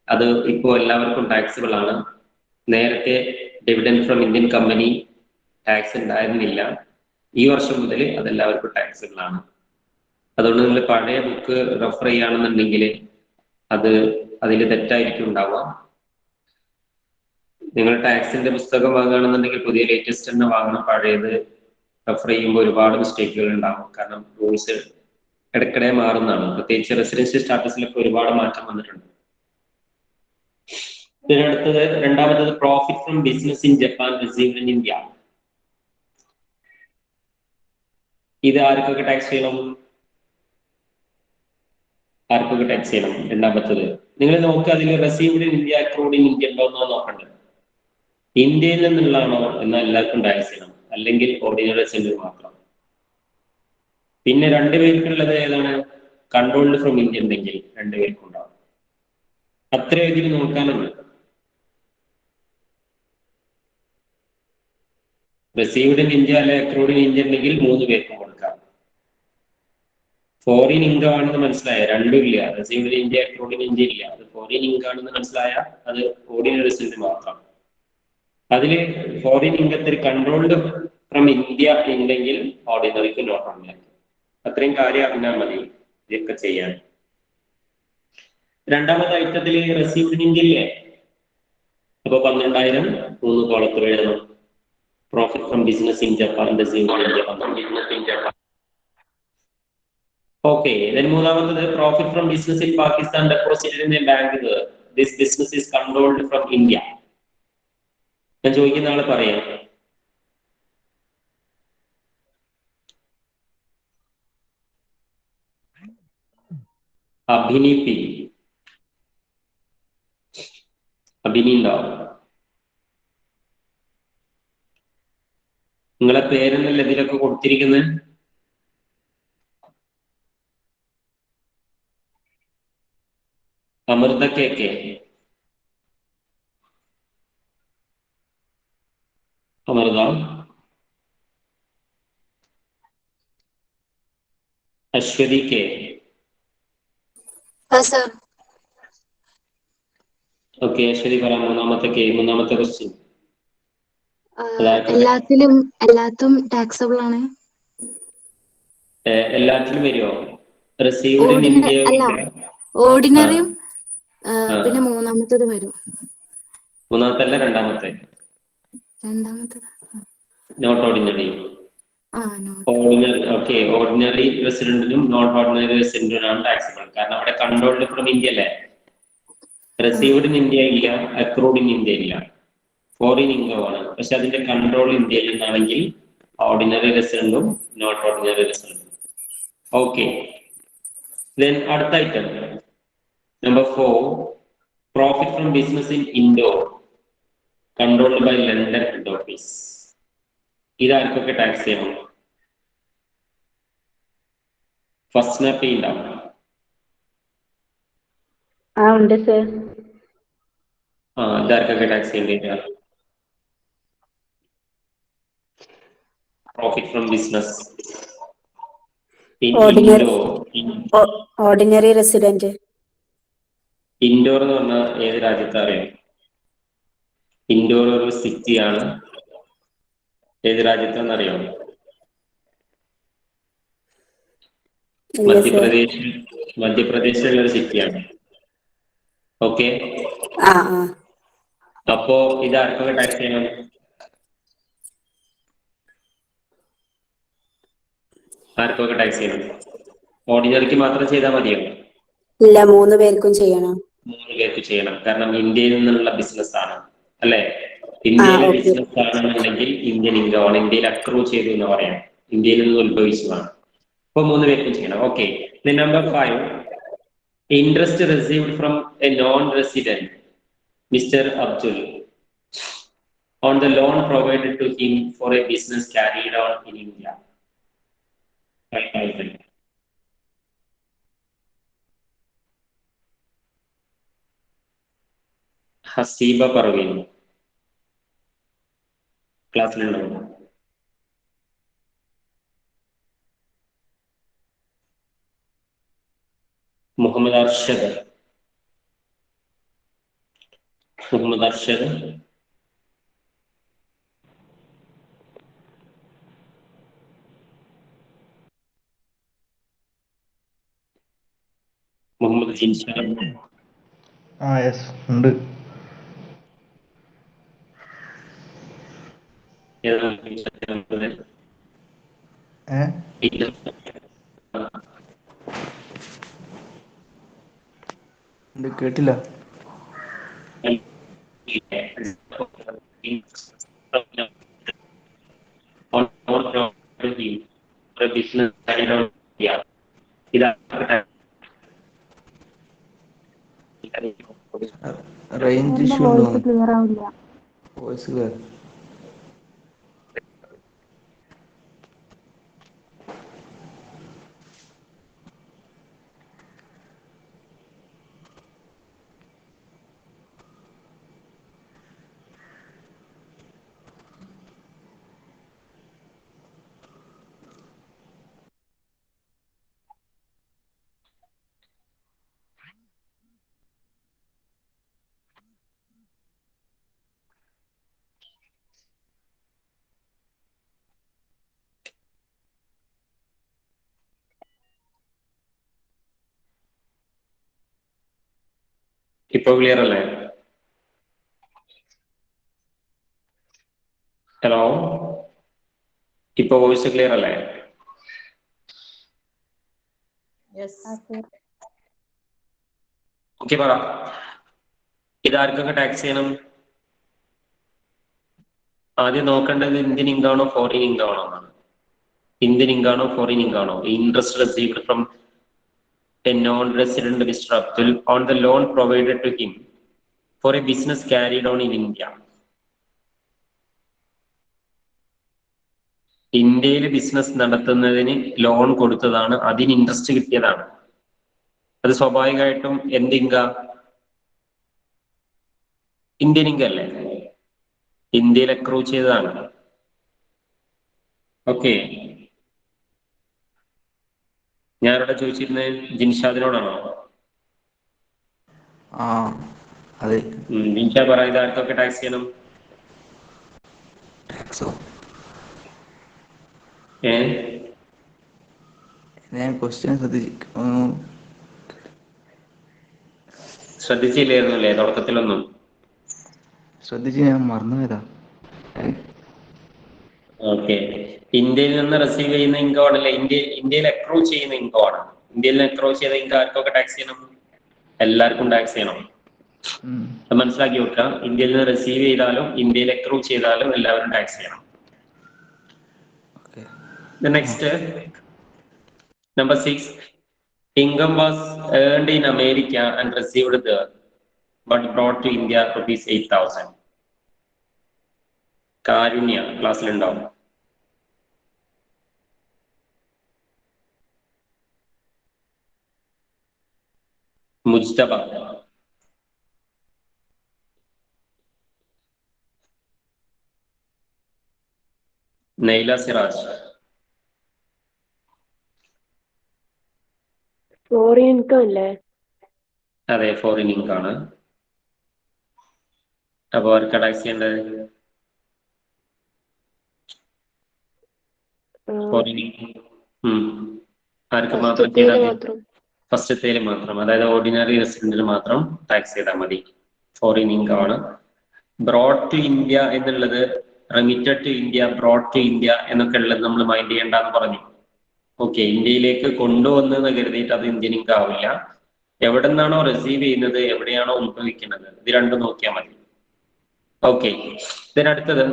അത് ഇപ്പോൾ എല്ലാവർക്കും ടാക്സിബിൾ ആണ്. നേരത്തെ dividend from Indian company tax ഉണ്ടായിരുന്നില്ല. ഈ വർഷം മുതൽ അതെല്ലാവർക്കും ടാക്സിബിൾ ആണ്. അതുകൊണ്ട് നിങ്ങൾ പഴയ ബുക്ക് റെഫർ ചെയ്യുകയാണെന്നുണ്ടെങ്കിൽ അതിൽ തെറ്റായിരിക്കും ഉണ്ടാവുക. നിങ്ങൾ ടാക്സിന്റെ പുസ്തകം വാങ്ങുകയാണെന്നുണ്ടെങ്കിൽ പുതിയ ലേറ്റസ്റ്റ് തന്നെ വാങ്ങണം. പഴയത് റെഫർ ചെയ്യുമ്പോൾ ഒരുപാട് മിസ്റ്റേക്കുകൾ ഉണ്ടാവും. കാരണം റൂൾസ് ഇടയ്ക്കിടെ മാറുന്നതാണ്. പ്രത്യേകിച്ച് റെസിഡൻഷ്യൽ സ്റ്റാറ്റസിലൊക്കെ ഒരുപാട് മാറ്റം വന്നിട്ടുണ്ട്. ഇതിനടുത്തത് രണ്ടാമത്തത് profit from business in Japan received in India. ഇത് ആർക്കൊക്കെ ടാക്സ് ചെയ്യണം? ആർക്കൊക്കെ ടാക്സ് ചെയ്യണം? രണ്ടാമത്തത് നിങ്ങൾ നോക്കുക, അതിൽ received in India, accrued in India ഉണ്ടോ എന്നോ നോക്കണ്ടത്. ഇന്ത്യയിൽ നിന്നുള്ളതാണോ എന്നാൽ എല്ലാവർക്കും ടാക്സ് ചെയ്യണം, അല്ലെങ്കിൽ ഓർഡിനറി സെന്റർ മാത്രം. പിന്നെ 2 പേർക്കുള്ളത് ഏതാണ്? കൺട്രോൾഡ് ഫ്രം ഇന്ത്യ ഉണ്ടെങ്കിൽ 2 പേർക്കും ഉണ്ടാവും. അത്ര ഇതിൽ നോക്കാനുണ്ട്. റിസീവ്ഡ് ഇൻ ഇന്ത്യ അല്ലെ അക്രൂഡ് ഇൻ ഇന്ത്യ ഉണ്ടെങ്കിൽ 3 പേർക്കും കൊടുക്കാം. ഫോറിൻ ഇൻകം ആണെന്ന് മനസ്സിലായ 2 ഇല്ല. Received in India, accrued in India ഇല്ല. അത് ഫോറിൻ ഇൻകം ആണെന്ന് മനസ്സിലായ അത് ഓർഡിനറി സെന്റർ മാത്രം. അതില് ഫോറിൻ ഇൻകത്തിൽ കൺട്രോൾഡ് ഫ്രം ഇന്ത്യ ഉണ്ടെങ്കിൽ ഓർഡിനറിക്ക് നോട്ട് ഓർഡിനറി. അത്രയും കാര്യം അറിഞ്ഞാൽ മതി ഇതൊക്കെ ചെയ്യാൻ. രണ്ടാമത്തെ ഐറ്റത്തിൽ റിസീവ്ഡ് ഇൻ ഇന്ത്യ ഇല്ലേ, അപ്പൊ 12,000 3 കോളത്തിൽ എഴുതണം. Profit from business in Japan received in India. Okay, മൂന്നാമത്തത് profit from business in Pakistan deposited in a bank. This business is controlled from India. ഞാൻ ചോദിക്കുന്ന ആള് പറയാം. അഭിനി ഉണ്ടോ? നിങ്ങളെ പേരെന്നല്ല ഇതിലൊക്കെ കൊടുത്തിരിക്കുന്നത്. Amrita K. Amrita. Aswathi K. Okay, Aswathi പറ. മൂന്നാമത്തെ ക്വസ്റ്റ്യൻ. എല്ലാത്തും ടാക്സബിൾ ആണ്. എല്ലാത്തിലും വരുമോ? റിസീവ്ഡ് ഇൻ ഇന്ത്യ ഓർഡിനറിയും പിന്നെ മൂന്നാമത്തത് വരും. മൂന്നാമത്തല്ല, രണ്ടാമത്തെ not ordinary. Ordinary. Okay, ordinary റെസിഡന്റിനും നോട്ട് ഓർഡിനറി റെസിഡന്റിനാണ് ടാക്സിബിൾ. കാരണം അവിടെ കൺട്രോൾഡ് ഫ്രം ഇന്ത്യ അല്ലേ. റിസീവ്ഡ് ഇൻ ഇന്ത്യ ഇല്ല, അക്രൂഡ് ഇൻ ഇന്ത്യ ഇല്ല. ഫോറിൻ ഇൻകം ആണ്, പക്ഷെ അതിന്റെ കൺട്രോൾ ഇന്ത്യയിൽ നിന്നാണെങ്കിൽ ഓർഡിനറി റെസിഡന്റും നോട്ട് ഓർഡിനറി റെസിഡന്റും. ഓക്കെ, അടുത്ത item number 4, profit from business in Indore controlled by London head office. ഇതാർക്കൊക്കെ ടാക്സ് ചെയ്യണം? ഫസ്റ്റ് പേ ഉണ്ടാവും. ഉണ്ട് സർ. ഇതാർക്കൊക്കെ ടാക്സ് ചെയ്യേണ്ടി? Profit from business ordinary indoor ordinary resident. Indoor എന്ന് പറഞ്ഞാൽ ഏത് രാജ്യത്തെ അറിയാം? ഇൻഡോർ ഒരു സിറ്റിയാണ്. ഏത് രാജ്യത്താണെന്ന് അറിയാം? മധ്യപ്രദേശിലുള്ള ഒരു സിറ്റിയാണ്. ഓക്കെ, അപ്പോ ഇത് ആർക്കൊക്കെ ടാക്സ് ചെയ്യണം? ആർക്കൊക്കെ ടാക്സ് ചെയ്യണം? ഓർഡിനറിക്ക് മാത്രം ചെയ്താൽ മതിയോ? ഇല്ല, 3 പേർക്കും ചെയ്യണം. 3 പേർക്ക് ചെയ്യണം. കാരണം ഇന്ത്യയിൽ നിന്നുള്ള ബിസിനസ് ആണ്, അല്ലെ? ഇന്ത്യയിലെ ബിസിനസ് ആണെന്നുണ്ടെങ്കിൽ ഇന്ത്യൻ ഇൻകം, ഇന്ത്യയിൽ അക്രൂ ചെയ്തു എന്ന് പറയാം. ഇന്ത്യയിൽ നിന്ന് ഉത്ഭവിച്ചതാണ്. അപ്പൊ 3 പേർക്കും ചെയ്യണം. Okay. Number 5, interest received from a non-resident, Mr. Abdul, on the loan provided to him for a business carried on in India. 5,000. Haseeba Parveen ക്ലാസ്സിലുണ്ടോ? മുഹമ്മദ് അർഷദ്. മുഹമ്മദ് ജിൻഷാദ്. യെസ് ഉണ്ട്. കേട്ടില്ല. റേഞ്ച് ഇഷ്യൂ ഉണ്ടോ? ക്ലിയർ ആവില്ല. Voice clear. ഇപ്പൊ ക്ലിയർ അല്ലേ? ഹലോ, ഇപ്പൊ വോയിസ് ക്ലിയർ അല്ലേ? Okay, പറ. ഇതാർക്കൊക്കെ ടാക്സ് ചെയ്യണം? ആദ്യം നോക്കേണ്ടത് ഇന്ത്യൻ ഇൻകം ആണോ ഫോറിൻ ഇൻകം ആണോ എന്നാണ്. ഇന്ത്യൻ ഇൻകം ആണോ ഫോറിൻ ഇൻകം ആണോ? Interest received from a non-resident, Mr. Abdul, on the loan provided to him for a business carried on in India. ഇന്ത്യയിൽ ബിസിനസ് നടത്തുന്നതിന് ലോൺ കൊടുത്തതാണ്, അതിന് ഇൻട്രസ്റ്റ് കിട്ടിയതാണ്. അത് സ്വാഭാവികമായിട്ടും എന്ത് ഇൻകം? ഇന്ത്യൻ ഇൻകം അല്ലേ? ഇന്ത്യയിൽ അക്രൂ ചെയ്തതാണ്. ഓക്കെ, ഞാനിവിടെ ചോദിച്ചിരുന്നത് ജിൻഷാദിനോടാണോ? അതെ. ജിൻഷാ പറ, ഇതാർക്കൊക്കെ ടാക്സ് ചെയ്യണം? ടാക്സോ? ഞാൻ ക്വസ്റ്റ്യൻ ശ്രദ്ധിച്ചില്ലായിരുന്നല്ലേ തുടക്കത്തിലൊന്നും? ശ്രദ്ധിച്ച് ഞാൻ മറന്നുപോയതാ. ഓക്കെ, ഇന്ത്യയിൽ നിന്ന് റിസീവ് ചെയ്യുന്ന ഇൻകം ആണല്ലേ, ഇന്ത്യയിൽ അക്രൂ ചെയ്യുന്ന ഇൻകം ആണ്. ഇന്ത്യയിൽ അക്രൂ ചെയ്ത ഇൻകം ആർക്കൊക്കെ ടാക്സ് ചെയ്യണം? എല്ലാവർക്കും ടാക്സ് ചെയ്യണം. മനസ്സിലാക്കി വെക്കുക. ഇന്ത്യയിൽ നിന്ന് റിസീവ് ചെയ്താലും ഇന്ത്യയിൽ അക്രൂ ചെയ്താലും എല്ലാവരും ടാക്സ് ചെയ്യണം. Next, number 6, income was earned in America and received there but brought to India ₹8,000. Karunya ക്ലാസ്സിലുണ്ടാവും. മുജ്തബ, നൈല സിറാജ്, ഫോറിൻ ഇൻകം അല്ലേ? അതെ, ഫോറിൻ ഇൻകം ആണ്. അപ്പൊ ആർക്കാ ടാക്സ് ചെയ്യേണ്ടത്? ഫോറിൻ ആർക്ക് മാത്രം ചെയ്താൽ മതി? ഫസ്റ്റത്തേല് മാത്രം, അതായത് ഓർഡിനറി റെസിഡന്റിന് മാത്രം ടാക്സ് ചെയ്താൽ മതി. ഫോറിൻ ഇൻകം ആണ്. ബ്രോഡ് ടു ഇന്ത്യ എന്നുള്ളത്, remitted to India, brought to India എന്നൊക്കെ ഉള്ളത് നമ്മൾ മൈൻഡ് ചെയ്യേണ്ടെന്ന് പറഞ്ഞു. ഓക്കെ, ഇന്ത്യയിലേക്ക് കൊണ്ടുവന്നെന്ന് കരുതിയിട്ട് അത് ഇന്ത്യൻ ഇൻകം ആവില്ല. എവിടെ നിന്നാണോ റിസീവ് ചെയ്യുന്നത്, എവിടെയാണോ ഉത്ഭവിക്കുന്നത്, ഇത് രണ്ടും നോക്കിയാൽ മതി. ഓക്കെ, ഇതിനടുത്തത്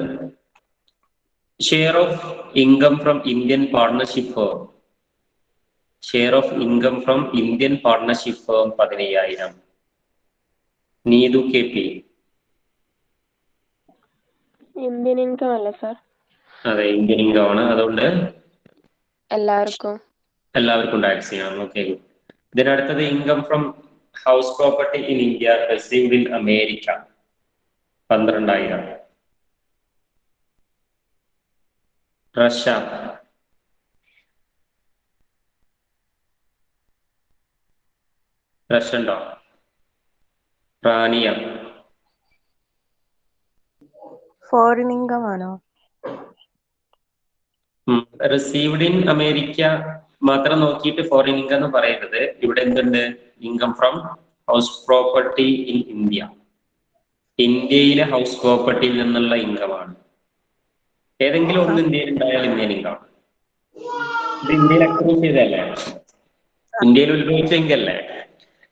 share of income from Indian partnership firm. Share of income from Indian partnership firm 15,000. Neethu K P. Indian income അല്ലേ സാർ? അതെ, ഇന്ത്യൻ ഇൻകം ആണ്. അതുകൊണ്ട് എല്ലാവർക്കും ടാക്സ് ചെയ്യണം. ഓക്കെ, ഇതിനടുത്തത് income from house property in India received in America 12,000. റഷ്യ. റഷ്യ ഉണ്ടോ? റാനിയ. ഫോറിൻ ഇൻകം ആണോ? റിസീവ്ഡ് ഇൻ അമേരിക്ക മാത്രം നോക്കിയിട്ട് ഫോറിൻ ഇൻകം എന്ന് പറയരുത്. ഇവിടെ എന്തുണ്ട്? Income from house property in India. ഇന്ത്യയിലെ ഹൗസ് പ്രോപ്പർട്ടിയിൽ നിന്നുള്ള ഇൻകം ആണ്. ഏതെങ്കിലും ഒന്ന് ഇന്ത്യയിൽ ഉണ്ടായാൽ ഇന്ത്യൻ ഇൻകം. ഇത് ഇന്ത്യയിൽ അക്രൂസ് ചെയ്തല്ലേ? ഇന്ത്യയിൽ ഉത്ഭവിച്ച ഇൻകം അല്ലേ?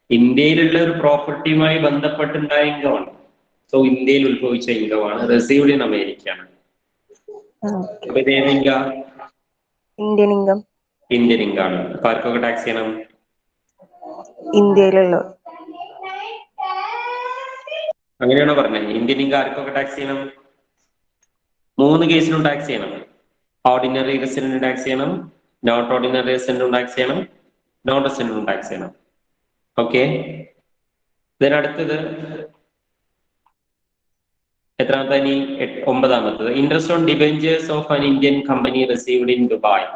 ഇന്ത്യയിലുള്ള ഒരു പ്രോപ്പർട്ടിയുമായി ബന്ധപ്പെട്ടുണ്ടായ ഇൻകം ആണ്. സോ ഇന്ത്യയിൽ ഉത്ഭവിച്ച ഇൻകം ആണ്. റിസീവ്ഡ് ഇൻ അമേരിക്ക ആണ്. അപ്പൊ ഇത് ഏത് income? Indian income. Indian income ആണ്. അപ്പൊ ആർക്കൊക്കെ ടാക്സ് ചെയ്യണം? ഇന്ത്യയിലുള്ള. അങ്ങനെയാണോ പറഞ്ഞത്? ഇന്ത്യൻ ഇൻകം ആർക്കൊക്കെ ടാക്സ് ചെയ്യണം? 3 കേസിലും ടാക്സ് ചെയ്യണം. ഓർഡിനറി റെസിഡന്റ് ടാക്സ് ചെയ്യണം, നോട്ട് ഓർഡിനറി റെസിഡന്റും ടാക്സ് ചെയ്യണം, നോൺ റെസിഡന്റും ടാക്സ് ചെയ്യണം. ഓക്കെ, ഇതിനടുത്തത് എത്രാമത്തെ? 9ാമത്തത് interest on debentures of an Indian company received in Dubai.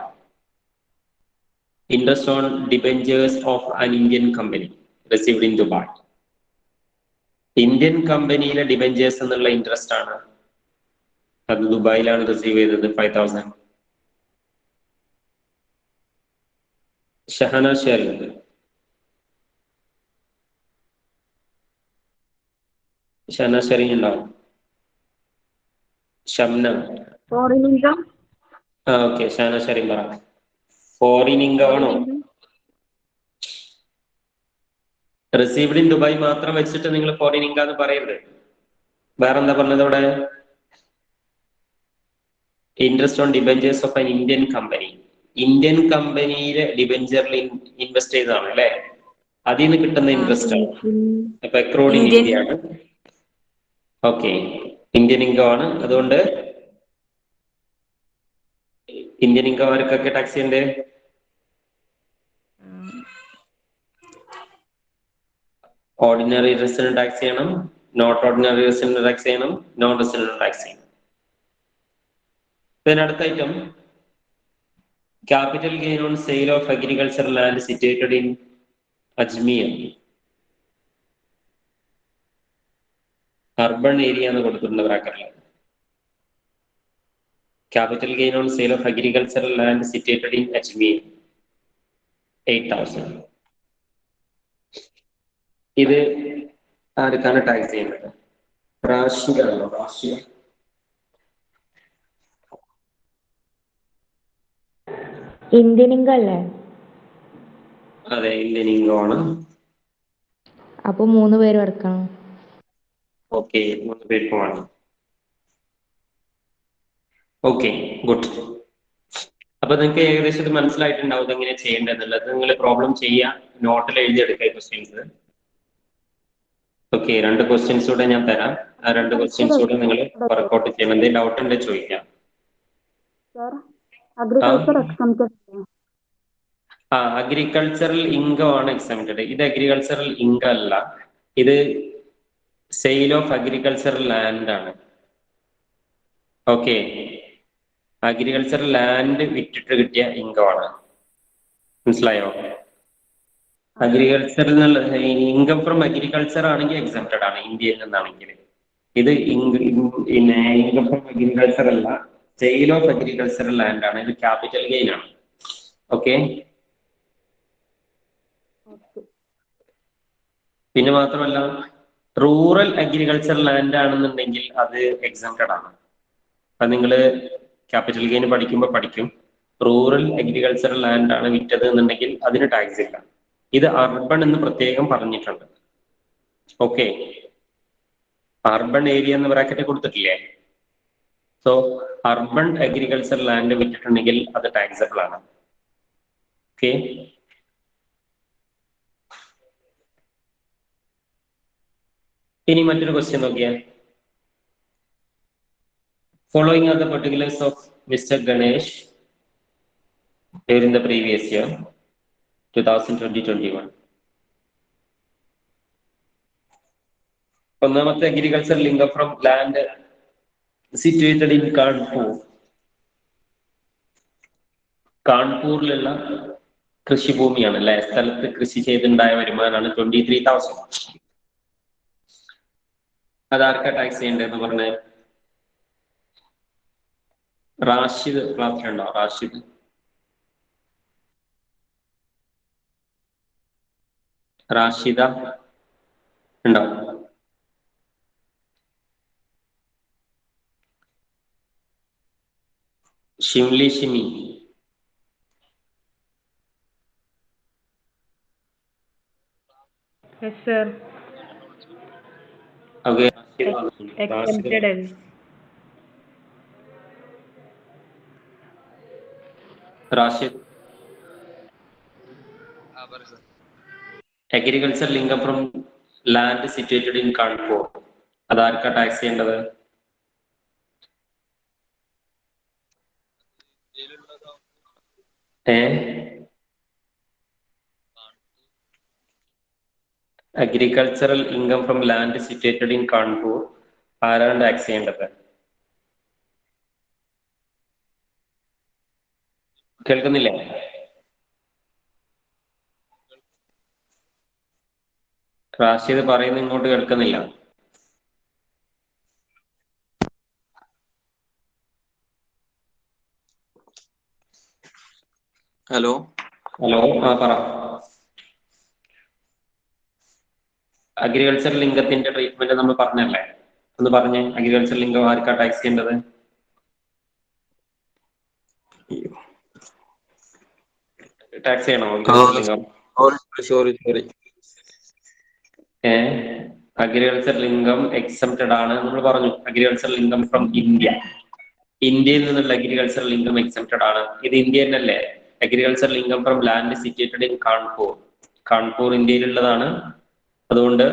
Interest on debentures of an Indian company received in Dubai. Indian കമ്പനിയിലെ ഡിബെഞ്ചേഴ്സ് എന്നുള്ള ഇൻട്രസ്റ്റ് ആണ്. അത് ദുബായിലാണ് റിസീവ് ചെയ്തത്. 5,000. ഷഹന ഷെറിൻ. ഷഹന ഷെറിൻ ഉണ്ടാവും. Shamna. Foreign income. Okay, Shahana Sherin പറ. ഫോറിൻ ഇൻകം ആണോ? റിസീവ്ഡ് ഇൻ ദുബായ് മാത്രം വെച്ചിട്ട് നിങ്ങൾ ഫോറിൻ ഇൻകം എന്ന് പറയരുത്. വേറെന്താ പറഞ്ഞത് അവിടെ? Interest on debentures of an Indian company. Indian കമ്പനിയിലെ ഡിബെഞ്ചറിൽ ഇൻവെസ്റ്റ് ചെയ്തതാണ് അല്ലെ? അതിൽ നിന്ന് കിട്ടുന്ന ഇൻട്രസ്റ്റ് ആണ്. അപ്പൊ അക്രൂഡ് ഇൻ ഇന്ത്യ ആണ്. ഓക്കെ, ഇന്ത്യൻ ഇൻകം ആണ്. അതുകൊണ്ട് ഇന്ത്യൻ ഇൻകം ആർക്കൊക്കെ ടാക്സ് ചെയ്യണ്ടേ? ഓർഡിനറി റെസിഡന്റ് ടാക്സ് ചെയ്യണം, നോട്ട് ഓർഡിനറി റെസിഡന്റ് ടാക്സ് ചെയ്യണം, നോൺ റെസിഡന്റ് ടാക്സ് ചെയ്യണം. അടുത്ത item capital gain on sale of agriculture land situated in Ajmer. Urban area എന്ന് കൊടുത്തിട്ടുണ്ട് ബ്രാക്കറ്റിൽ. Capital gain on sale of agricultural land situated in Ajmer 8,000. ഇത് ആർക്കാണ് tax ചെയ്യുന്നത്? റാഷിക ആണോ? റാഷിക. ഇന്ത്യൻ ഇൻകം അല്ലേ? അതെ, ഇന്ത്യൻ ഇൻകം ആണ്. അപ്പൊ 3 പേരും എടുക്കണം. ഓക്കെ, 3 പേർക്കുമാണ്. Okay, good. അപ്പൊ നിങ്ങൾക്ക് ഏകദേശം ഇത് മനസ്സിലായിട്ടുണ്ടാവും ഇതെങ്ങനെ ചെയ്യേണ്ടതെന്നുള്ളത്. നിങ്ങൾ പ്രോബ്ലം ചെയ്യുക, നോട്ടിൽ എഴുതിയെടുക്കുക ക്വസ്റ്റ്യൻസ്. ഓക്കെ, 2 ക്വസ്റ്റ്യൻസ് കൂടെ ഞാൻ തരാം. ആ 2 ക്വസ്റ്റ്യൻസ് കൂടെ നിങ്ങൾ വർക്ക്ഔട്ട് ചെയ്യണം. എന്തെങ്കിലും ഡൗട്ട് ഉണ്ടെങ്കിൽ ചോദിക്കാം. അഗ്രികൾച്ചറൽ ഇൻകം ആണ് എക്സംപ്റ്റഡ്. ഇത് അഗ്രികൾച്ചറൽ ഇൻകം അല്ല, ഇത് സെയിൽ ഓഫ് അഗ്രികൾച്ചറൽ ലാൻഡ് ആണ്. ഓക്കെ, അഗ്രികൾച്ചറൽ ലാൻഡ് വിറ്റിട്ട് കിട്ടിയ ഇൻകം ആണ്. മനസ്സിലായോ? അഗ്രികൾച്ചറിൽ നിന്നുള്ള ഇൻകം ഫ്രം അഗ്രികൾച്ചർ ആണെങ്കിൽ എക്സംപ്റ്റഡ് ആണ് ഇന്ത്യയിൽ നിന്നാണെങ്കിൽ. ഇത് പിന്നെ ഇൻകം ഫ്രം അഗ്രികൾച്ചർ അല്ല, സെയിൽ ഓഫ് അഗ്രികൾച്ചറൽ ലാൻഡ് ആണ്. ഇത് ക്യാപിറ്റൽ ഗെയിൻ ആണ്. ഓക്കെ. പിന്നെ മാത്രമല്ല റൂറൽ അഗ്രികൾച്ചർ ലാൻഡ് ആണെന്നുണ്ടെങ്കിൽ അത് എക്സംപ്റ്റഡ് ആണ്. അത് നിങ്ങൾ ക്യാപിറ്റൽ ഗെയിൻ പഠിക്കുമ്പോൾ പഠിക്കും. റൂറൽ അഗ്രികൾച്ചറൽ ലാൻഡ് ആണ് വിറ്റത് എന്നുണ്ടെങ്കിൽ അതിന് ടാക്സ് ഇല്ല. ഇത് അർബൺ എന്ന് പ്രത്യേകം പറഞ്ഞിട്ടുണ്ട്. ഓക്കെ. അർബൺ ഏരിയ എന്ന് ബ്രാക്കറ്റ് കൊടുത്തിട്ടില്ലേ? സോ അർബൺ അഗ്രികൾച്ചർ ലാൻഡ് വിറ്റിട്ടുണ്ടെങ്കിൽ അത് ടാക്സബിൾ ആണ്. ഓക്കെ. ഇനി മറ്റൊരു ക്വസ്റ്റ്യൻ നോക്കിയാൽ, following are the particulars of mister Ganesh during the previous year 2020-21. ഒന്നാമത്തെ agriculture income from land situated in Kanpur. കാൺപൂരിലുള്ള കൃഷിഭൂമിയാണ് അല്ലെ, സ്ഥലത്ത് കൃഷി ചെയ്തുണ്ടായ വരുമാനമാണ് 23,000. അതാർക്കാ ടാക്സ് ചെയ്യേണ്ടതെന്ന് പറഞ്ഞേ? റാഷിദ് ക്ലാസ്സിലുണ്ടോ? റാഷിദ് റാഷിദ ഉണ്ടോ? Shimli Shimi Yes, sir. Okay. Exempted as. Rashid agriculture income from land situated in Kanpur, അതാർക്കാ ടാക്സ് ചെയ്യേണ്ടത്? Agricultural income from land situated in Kanpur ആരാണ് ടാക്സ് ചെയ്യേണ്ടത്? കേൾക്കുന്നില്ലേ? റാഷിദ് പറയുന്നത് ഇങ്ങോട്ട് കേൾക്കുന്നില്ല. ഹലോ ഹലോ, ആ പറ. അഗ്രികൾച്ചർ ലിംഗത്തിന്റെ ട്രീറ്റ്മെന്റ് നമ്മൾ പറഞ്ഞല്ലേ, ഒന്ന് പറഞ്ഞേ. അഗ്രികൾച്ചർ ലിംഗം ആർക്കാ ടാക്സ് ചെയ്യേണ്ടത്? ടാക്സ് ചെയ്യണോ അഗ്രികൾച്ചർ ലിംഗം? സോറി അഗ്രികൾച്ചർ ലിംഗം എക്സംപ്റ്റഡ് ആണ് നമ്മൾ പറഞ്ഞു. അഗ്രികൾച്ചർ ലിംഗം ഫ്രം ഇന്ത്യ, ഇന്ത്യയിൽ നിന്നുള്ള അഗ്രികൾച്ചർ ലിംഗം എക്സംപ്റ്റഡ് ആണ്. ഇത് ഇന്ത്യ തന്നെയല്ലേ? Agriculture income from land situated in Kanpur, Kanpur ഇന്ത്യയിലുള്ളതാണ്. അതുകൊണ്ട്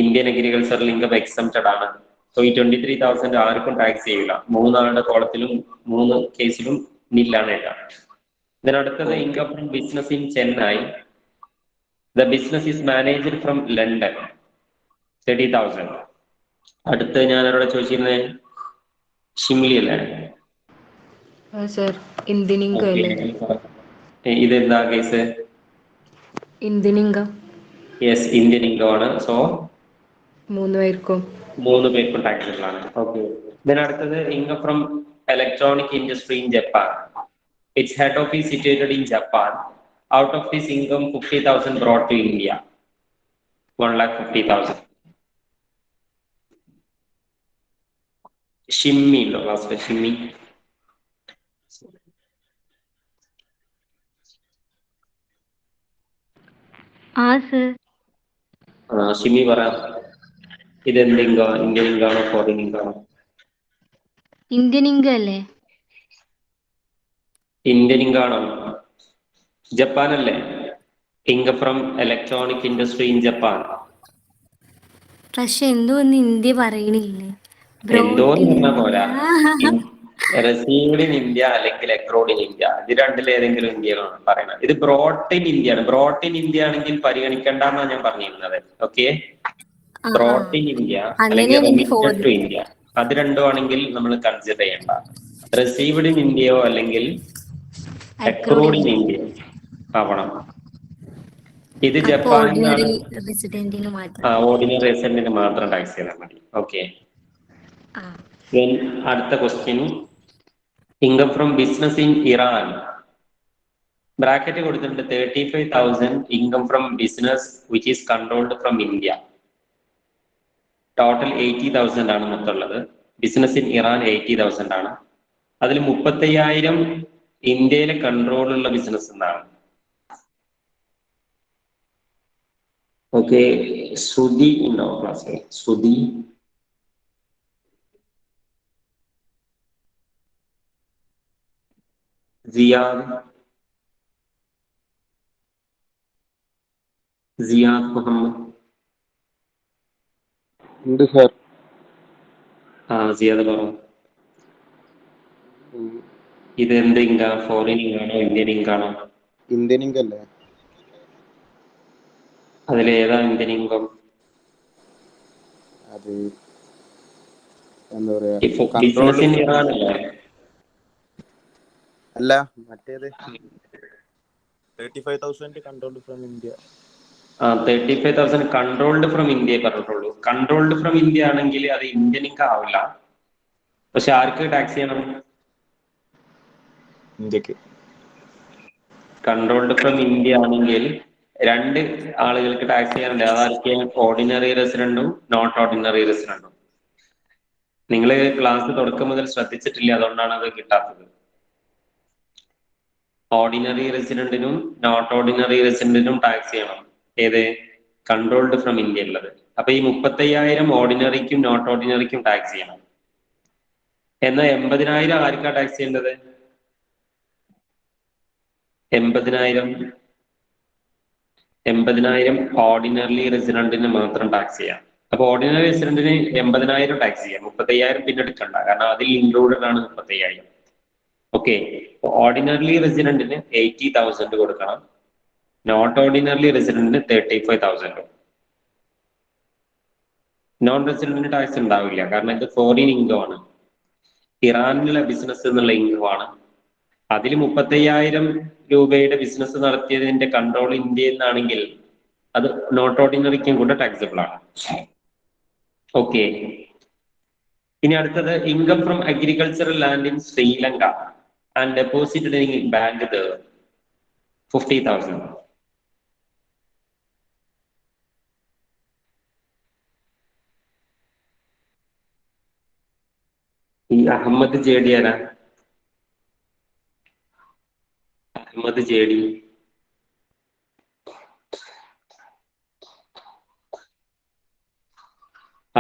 ഇന്ത്യൻ അഗ്രികൾച്ചർ ലിംഗം എക്സംപ്റ്റഡ് ആണ്. സോ ഈ 23,000 ആർക്കും ടാക്സ് ചെയ്യില്ല. മൂന്നാളുടെ കോളത്തിലും 3 കേസിലും നില്ലാണ് എല്ലാം. ഇതിനടുത്തത് income from business in Chennai. The business is managed from London, 30,000. അടുത്ത് ഞാൻ അവരോട് ചോദിച്ചിരുന്നേ ഷിംലി അല്ലേ? സർ ഇന്ത്യൻ ഇൻകം അല്ലേ? ഇതെന്താ case? Indian income. Yes, Indian income ആണ്. സോ 3 പേർക്കും ടാക്സബിൾ ആണ്. ഓക്കെ. ഇതിനടുത്തത് income from electronic industry in Japan. It's head office situated in Japan. Out of this income 50,000 brought to India, 1,50,000. Shimmy ഉണ്ടോ ക്ലാസ്സിൽ? ഷിമ്മി ഷിമ്മി പറ. ഇതെന്ത് ഇൻകം? ഇന്ത്യൻ ഇൻകാണോ ഫോറിൻ ഇൻകാണോ? ഇന്ത്യൻ ഇൻകം അല്ലേ? ഇന്ത്യൻ ഇൻകാണോ? ജപ്പാൻ അല്ലേ? Income from electronic industry in Japan. പക്ഷെ എന്തോന്ന് ഇന്ത്യ പറയണില്ലേ? എന്തോന്ന് പറഞ്ഞാ പോരാ. റിസീവ്ഡ് ഇൻ ഇന്ത്യ അല്ലെങ്കിൽ എക്രോഡ് ഇൻ ഇന്ത്യ, ഇത് രണ്ടിലേതെങ്കിലും ഇന്ത്യയിലാണ് പറയുന്നത്. ഇത് ബ്രോട്ട് ഇൻ ഇന്ത്യ ആണ്. ബ്രോട്ട് ഇൻ ഇന്ത്യ ആണെങ്കിൽ പരിഗണിക്കേണ്ടെന്നാണ് ഞാൻ പറഞ്ഞിരുന്നത്. ഓക്കെ. ബ്രോട്ട് ഇൻ ഇന്ത്യ അല്ലെങ്കിൽ റെമിറ്റഡ് ടു ഇന്ത്യ, അത് രണ്ടും ആണെങ്കിൽ നമ്മൾ കൺസിഡർ ചെയ്യണ്ട. റിസീവ്ഡ് ഇൻ ഇന്ത്യയോ അല്ലെങ്കിൽ എക്രോഡ് ഇൻ ഇന്ത്യ ആവണം. ഇത് അപ്പൊ ജപ്പാനിലാണ്. ഓർഡിനറി റെസിഡന്റിന് മാത്രം. ഓർഡിനറി റെസിഡന്റിന് മാത്രം ടാക്സ് ചെയ്താൽ മതി. ഓക്കെ. ആ അടുത്ത question, income from business in Iran. Bracket കൊടുത്തിട്ടുണ്ട് 35,000 income from business which is controlled from India. Total 80,000 ആണ് മൊത്തമുള്ളത്. ബിസിനസ് ഇൻ ഇറാൻ 80,000 ആണ്. അതിൽ 35,000 ഇന്ത്യയിലെ കൺട്രോളുള്ള ബിസിനസ് എന്നാണ്. ഓക്കെ, ശ്രുതി ഉണ്ടോ ക്ലാസ്സിൽ? ശ്രുതി, സിയാദ് മുഹമ്മദ്. ഉണ്ട് സാർ. സിയാദ് പറഞ്ഞു. ഇത് എന്ത് ഇങ്കാ? ഫോറിൻ ഇങ്കാണോ ഇന്ത്യൻ ഇങ്കാണോ? ഇന്ത്യൻ ഇങ്ക് അല്ലേ? അതിലേതാ ഇന്ത്യൻ ഇൻകം? അത് എന്താ പറയാ, ബിസിനസ് ഇൻ ഇറാൻ അല്ലേ? അല്ല, മറ്റേത് 35,000 controlled from India. 35,000 controlled from India പറഞ്ഞിട്ടുള്ളൂ. കൺട്രോൾഡ് ഫ്രം ഇന്ത്യ ആണെങ്കിൽ അത് ഇന്ത്യൻ ഇൻകം ആവില്ല. പക്ഷെ ആർക്ക് ടാക്സ് ചെയ്യണം? ഇന്ത്യക്ക്. കൺട്രോൾഡ് ഫ്രം ഇന്ത്യ ആണെങ്കിൽ രണ്ട് ആളുകൾക്ക് ടാക്സ് ചെയ്യാനുണ്ട്. അതാർക്ക്? ഓർഡിനറി റെസിഡന്റും നോട്ട് ഓർഡിനറി റെസിഡന്റും. നിങ്ങൾ ക്ലാസ് തുടക്കം മുതൽ ശ്രദ്ധിച്ചിട്ടില്ല, അതുകൊണ്ടാണ് അത് കിട്ടാത്തത്. ഓർഡിനറി റെസിഡന്റിനും നോട്ട് ഓർഡിനറി റെസിഡന്റിനും ടാക്സ് ചെയ്യണം. ഏത്? കൺട്രോൾഡ് ഫ്രം ഇന്ത്യ ഉള്ളത്. അപ്പൊ ഈ 35,000 ഓർഡിനറിക്കും നോട്ട് ഓർഡിനറിക്കും ടാക്സ് ചെയ്യണം. എന്നാൽ 80,000 ആർക്കാ ടാക്സ് ചെയ്യേണ്ടത്? 80,000 ഓർഡിനറി റെസിഡന്റിന് മാത്രം ടാക്സ് ചെയ്യാം. അപ്പൊ ഓർഡിനറി റെസിഡന്റിന് 80,000 ടാക്സ് ചെയ്യാം. 35,000 പിന്നെ എടുക്കണ്ട, കാരണം അതിൽ ഇൻക്ലൂഡഡ് ആണ് 35,000. ഓക്കെ, ഓർഡിനറി റെസിഡന്റിന് 80,000 കൊടുക്കണം. നോട്ട് ഓർഡിനറി റെസിഡന്റിന് 35,000. നോൺ റെസിഡന്റിന് ടാക്സ് ഉണ്ടാവില്ല, കാരണം ഇത് ഫോറിൻ ഇൻകം ആണ്. ഇറാനിലെ ബിസിനസ് എന്നുള്ള ഇൻകം ആണ്. അതിൽ 35,000 രൂപയുടെ ബിസിനസ് നടത്തിയതിന്റെ കൺട്രോൾ ഇന്ത്യയിൽ നിന്നാണെങ്കിൽ അത് നോട്ട് ഓർഡിനറിക്കും കൂടെ ടാക്സബിൾ ആണ്. ഓക്കെ, ഇനി അടുത്തത്, income from agricultural land in Sri Lanka and deposited in bank 50,000. ഈ അഹമ്മദ് ജേഡി ആരാ? അഹമ്മദ് ജേഡി.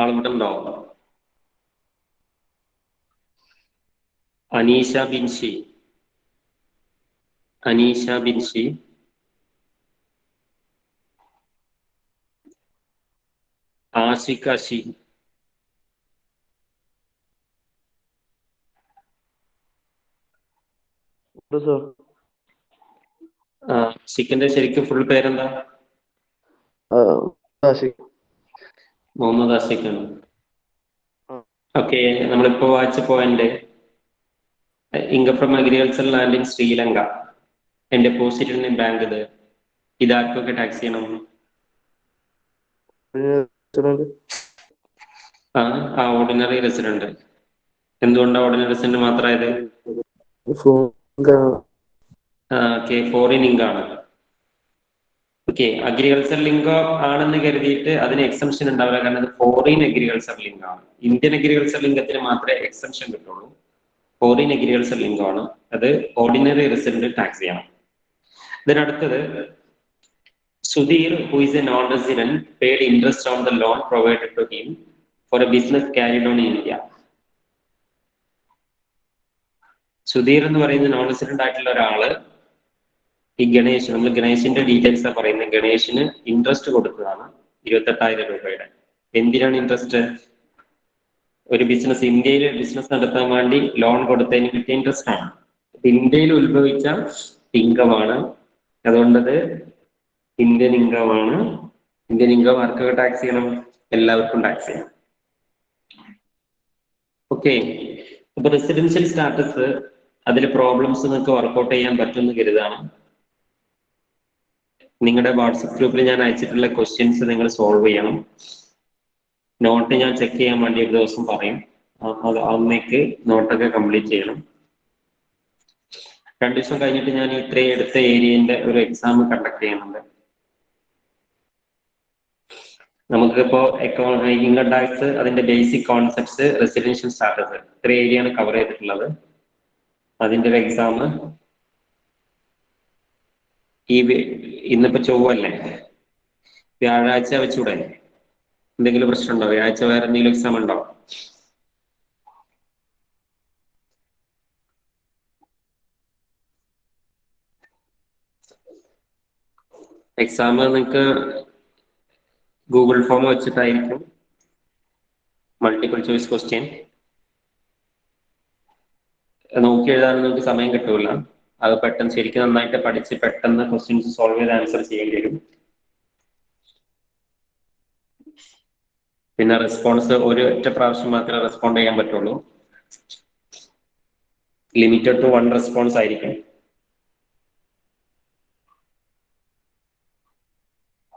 ആളുണ്ടോ? അനീഷ ബിൻഷി. ആഷിഖ് അഷി. ആഷിഖിന്റെ ശരിക്കും ഫുൾ പേരെന്താ? മുഹമ്മദ് ആഷിഖ് ആണ്. ഓക്കെ, നമ്മളിപ്പോ വായിച്ച point, income from agricultural land in Sri Lanka and deposited in bank, ഇതാർക്കൊക്കെ ടാക്സ് ചെയ്യണം? Ordinary resident. എന്തുകൊണ്ടാണ് ഓർഡിനറി റെസിഡന്റ് മാത്രമായത്? ഫോറിൻ ഇൻകം ആണ്. ഓക്കെ, അഗ്രികൾച്ചറൽ ഇൻകം ആണെന്ന് കരുതിയിട്ട് അതിന് എക്സംഷൻ ഉണ്ടാവില്ല, കാരണം അത് ഫോറിൻ അഗ്രികൾച്ചറൽ ഇൻകം ആണ്. ഇന്ത്യൻ അഗ്രികൾച്ചറൽ ഇൻകത്തിന് മാത്രമേ എക്സംഷൻ കിട്ടുള്ളൂ. ഫോറിൻ അഗ്രികൾച്ചറൽ ഇൻകം ആണ്, അത് ഓർഡിനറി റെസിഡന്റ് ടാക്സ് ചെയ്യണം. ഇതിനടുത്തത്, Sudheer, who is a non-resident, paid interest on the loan provided to him for a business carried on in India. Sudheer എന്ന് പറയുന്ന non resident ആയിട്ടുള്ള ഒരാള് ഈ ഗണേഷ്, നമ്മൾ ഗണേഷിന്റെ ഡീറ്റെയിൽസ് പറയുന്നത്, ഗണേഷിന് ഇൻട്രസ്റ്റ് കൊടുത്തതാണ് 28,000 രൂപയുടെ. എന്തിനാണ് ഇൻട്രസ്റ്റ്? ഒരു ബിസിനസ്, ഇന്ത്യയിൽ ബിസിനസ് നടത്താൻ വേണ്ടി ലോൺ കൊടുത്തതിന് കിട്ടിയ ഇൻട്രസ്റ്റ് ആണ്. ഇന്ത്യയിൽ ഉത്ഭവിച്ച ഇൻകമാണ്, അതുകൊണ്ടത് ഇന്ത്യൻ ഇൻകം ആണ്. ഇന്ത്യൻ ഇൻകം ആർക്കൊക്കെ ടാക്സ് ചെയ്യണം? എല്ലാവർക്കും ടാക്സ് ചെയ്യണം. ഓക്കെ, അപ്പൊ റെസിഡൻഷ്യൽ സ്റ്റാറ്റസ്, അതിൽ പ്രോബ്ലംസ് നിങ്ങൾക്ക് വർക്ക്ഔട്ട് ചെയ്യാൻ പറ്റുമെന്ന് കരുതാണ്. നിങ്ങളുടെ വാട്സപ്പ് ഗ്രൂപ്പിൽ ഞാൻ അയച്ചിട്ടുള്ള ക്വസ്റ്റ്യൻസ് നിങ്ങൾ സോൾവ് ചെയ്യണം. നോട്ട് ഞാൻ ചെക്ക് ചെയ്യാൻ വേണ്ടി ഒരു ദിവസം പറയും. അത് അന്നേക്ക് നോട്ടൊക്കെ കംപ്ലീറ്റ് ചെയ്യണം. 2 ദിവസം കഴിഞ്ഞിട്ട് ഞാൻ ഇത്രയും എടുത്ത ഏരിയന്റെ ഒരു എക്സാം കണ്ടക്ട് ചെയ്യുന്നുണ്ട്. നമുക്കിപ്പോ ഇൻകം ടാക്സ്, അതിന്റെ ബേസിക് കോൺസെപ്റ്റ്സ്, റെസിഡൻഷ്യൽ സ്റ്റാറ്റസ്, ഇത്ര ഏരിയയാണ് കവർ ചെയ്തിട്ടുള്ളത്. അതിന്റെ ഒരു എക്സാം ഇന്നിപ്പോ ചൊവ്വല്ലേ, വ്യാഴാഴ്ച വെച്ചൂടെ? എന്തെങ്കിലും പ്രശ്നമുണ്ടോ? വ്യാഴാഴ്ച വേറെ എന്തെങ്കിലും എക്സാം ഉണ്ടോ? എക്സാം നിങ്ങൾക്ക് ഗൂഗിൾ ഫോം വെച്ചിട്ടായിരിക്കും, മൾട്ടിപ്പിൾ ചോയ്സ് ക്വസ്റ്റ്യൻ. നോക്കി എഴുതാൻ നിങ്ങൾക്ക് സമയം കിട്ടൂല. അത് പെട്ടെന്ന് ശരിക്കും നന്നായിട്ട് പഠിച്ച് പെട്ടെന്ന് ക്വസ്റ്റ്യൻസ് സോൾവ് ചെയ്ത് ആൻസർ ചെയ്യേണ്ടി വരും. പിന്നെ റെസ്പോൺസ് ഒറ്റ പ്രാവശ്യം മാത്രമേ റെസ്പോണ്ട് ചെയ്യാൻ പറ്റുള്ളൂ. ലിമിറ്റഡ് ടു 1 റെസ്പോൺസ് ആയിരിക്കും.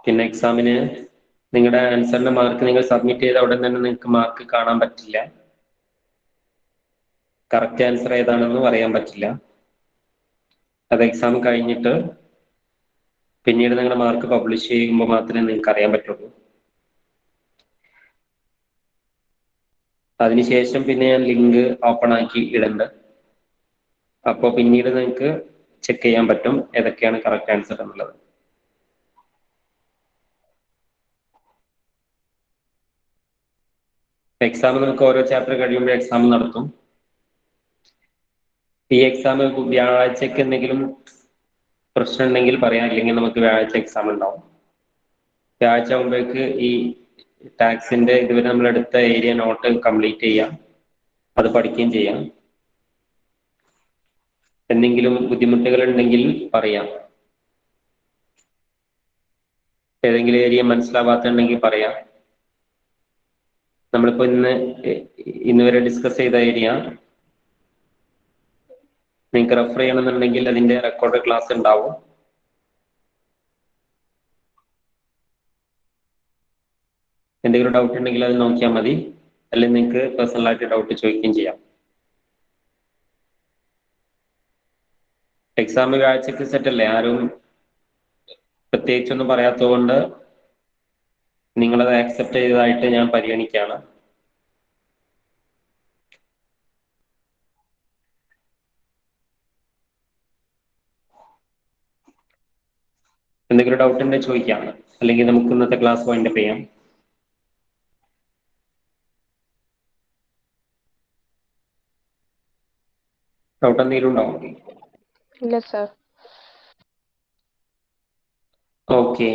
പിന്നെ എക്സാമിന് നിങ്ങളുടെ ആൻസറിന്റെ മാർക്ക് നിങ്ങൾ സബ്മിറ്റ് ചെയ്ത ഉടൻ തന്നെ നിങ്ങൾക്ക് മാർക്ക് കാണാൻ പറ്റില്ല. കറക്റ്റ് ആൻസർ ഏതാണെന്ന് പറയാൻ പറ്റില്ല. അത് എക്സാം കഴിഞ്ഞിട്ട് പിന്നീട് നിങ്ങളുടെ മാർക്ക് പബ്ലിഷ് ചെയ്യുമ്പോൾ മാത്രമേ നിങ്ങൾക്ക് അറിയാൻ പറ്റുള്ളൂ. അതിനുശേഷം പിന്നെ ഞാൻ ലിങ്ക് ഓപ്പൺ ആക്കി ഇടുന്നുണ്ട്. അപ്പോൾ പിന്നീട് നിങ്ങൾക്ക് ചെക്ക് ചെയ്യാൻ പറ്റും ഏതൊക്കെയാണ് കറക്റ്റ് ആൻസർ എന്നുള്ളത്. എക്സാം നമുക്ക് ഓരോ ചാപ്റ്റർ കഴിയുമ്പോൾ എക്സാം നടത്തും. ഈ എക്സാം വ്യാഴാഴ്ചക്ക് എന്തെങ്കിലും പ്രശ്നം ഉണ്ടെങ്കിൽ പറയാം, ഇല്ലെങ്കിൽ നമുക്ക് വ്യാഴാഴ്ച എക്സാം ഉണ്ടാവും. വ്യാഴാഴ്ച ആകുമ്പോഴേക്ക് ഈ ടാക്സിന്റെ ഇതുവരെ നമ്മൾ എടുത്ത ഏരിയ നോട്ട് കംപ്ലീറ്റ് ചെയ്യാം, അത് പഠിക്കുകയും ചെയ്യാം. എന്തെങ്കിലും ബുദ്ധിമുട്ടുകൾ ഉണ്ടെങ്കിൽ പറയാം. ഏതെങ്കിലും ഏരിയ മനസ്സിലാവാത്തുണ്ടെങ്കിൽ പറയാം. നമ്മളിപ്പോ ഇന്ന് വരെ ഡിസ്കസ് ചെയ്ത ഏരിയ നിങ്ങൾക്ക് റെഫർ ചെയ്യണമെന്നുണ്ടെങ്കിൽ അതിന്റെ റെക്കോർഡ് ക്ലാസ് ഉണ്ടാവും. എന്തെങ്കിലും ഡൗട്ട് ഉണ്ടെങ്കിൽ അത് നോക്കിയാൽ മതി, അല്ലെങ്കിൽ നിങ്ങൾക്ക് പേഴ്സണലായിട്ട് ഡൗട്ട് ചോദിക്കുകയും ചെയ്യാം. എക്സാം വ്യാഴ്ചക്ക് സെറ്റ് അല്ലേ? ആരും പ്രത്യേകിച്ചൊന്നും പറയാത്തതുകൊണ്ട് നിങ്ങളത് ആക്സെപ്റ്റ് ചെയ്തതായിട്ട് ഞാൻ പരിഗണിക്കുകയാണ്. എന്തെങ്കിലും ഡൗട്ട് ഉണ്ടെങ്കിൽ ചോദിക്കാം, അല്ലെങ്കിൽ നമുക്ക് ഇന്നത്തെ ക്ലാസ് വൈൻഡപ്പ് ചെയ്യാം. ഡൗട്ട് എന്തെങ്കിലും ഉണ്ടോ? ഇല്ല സർ. ഓക്കെ.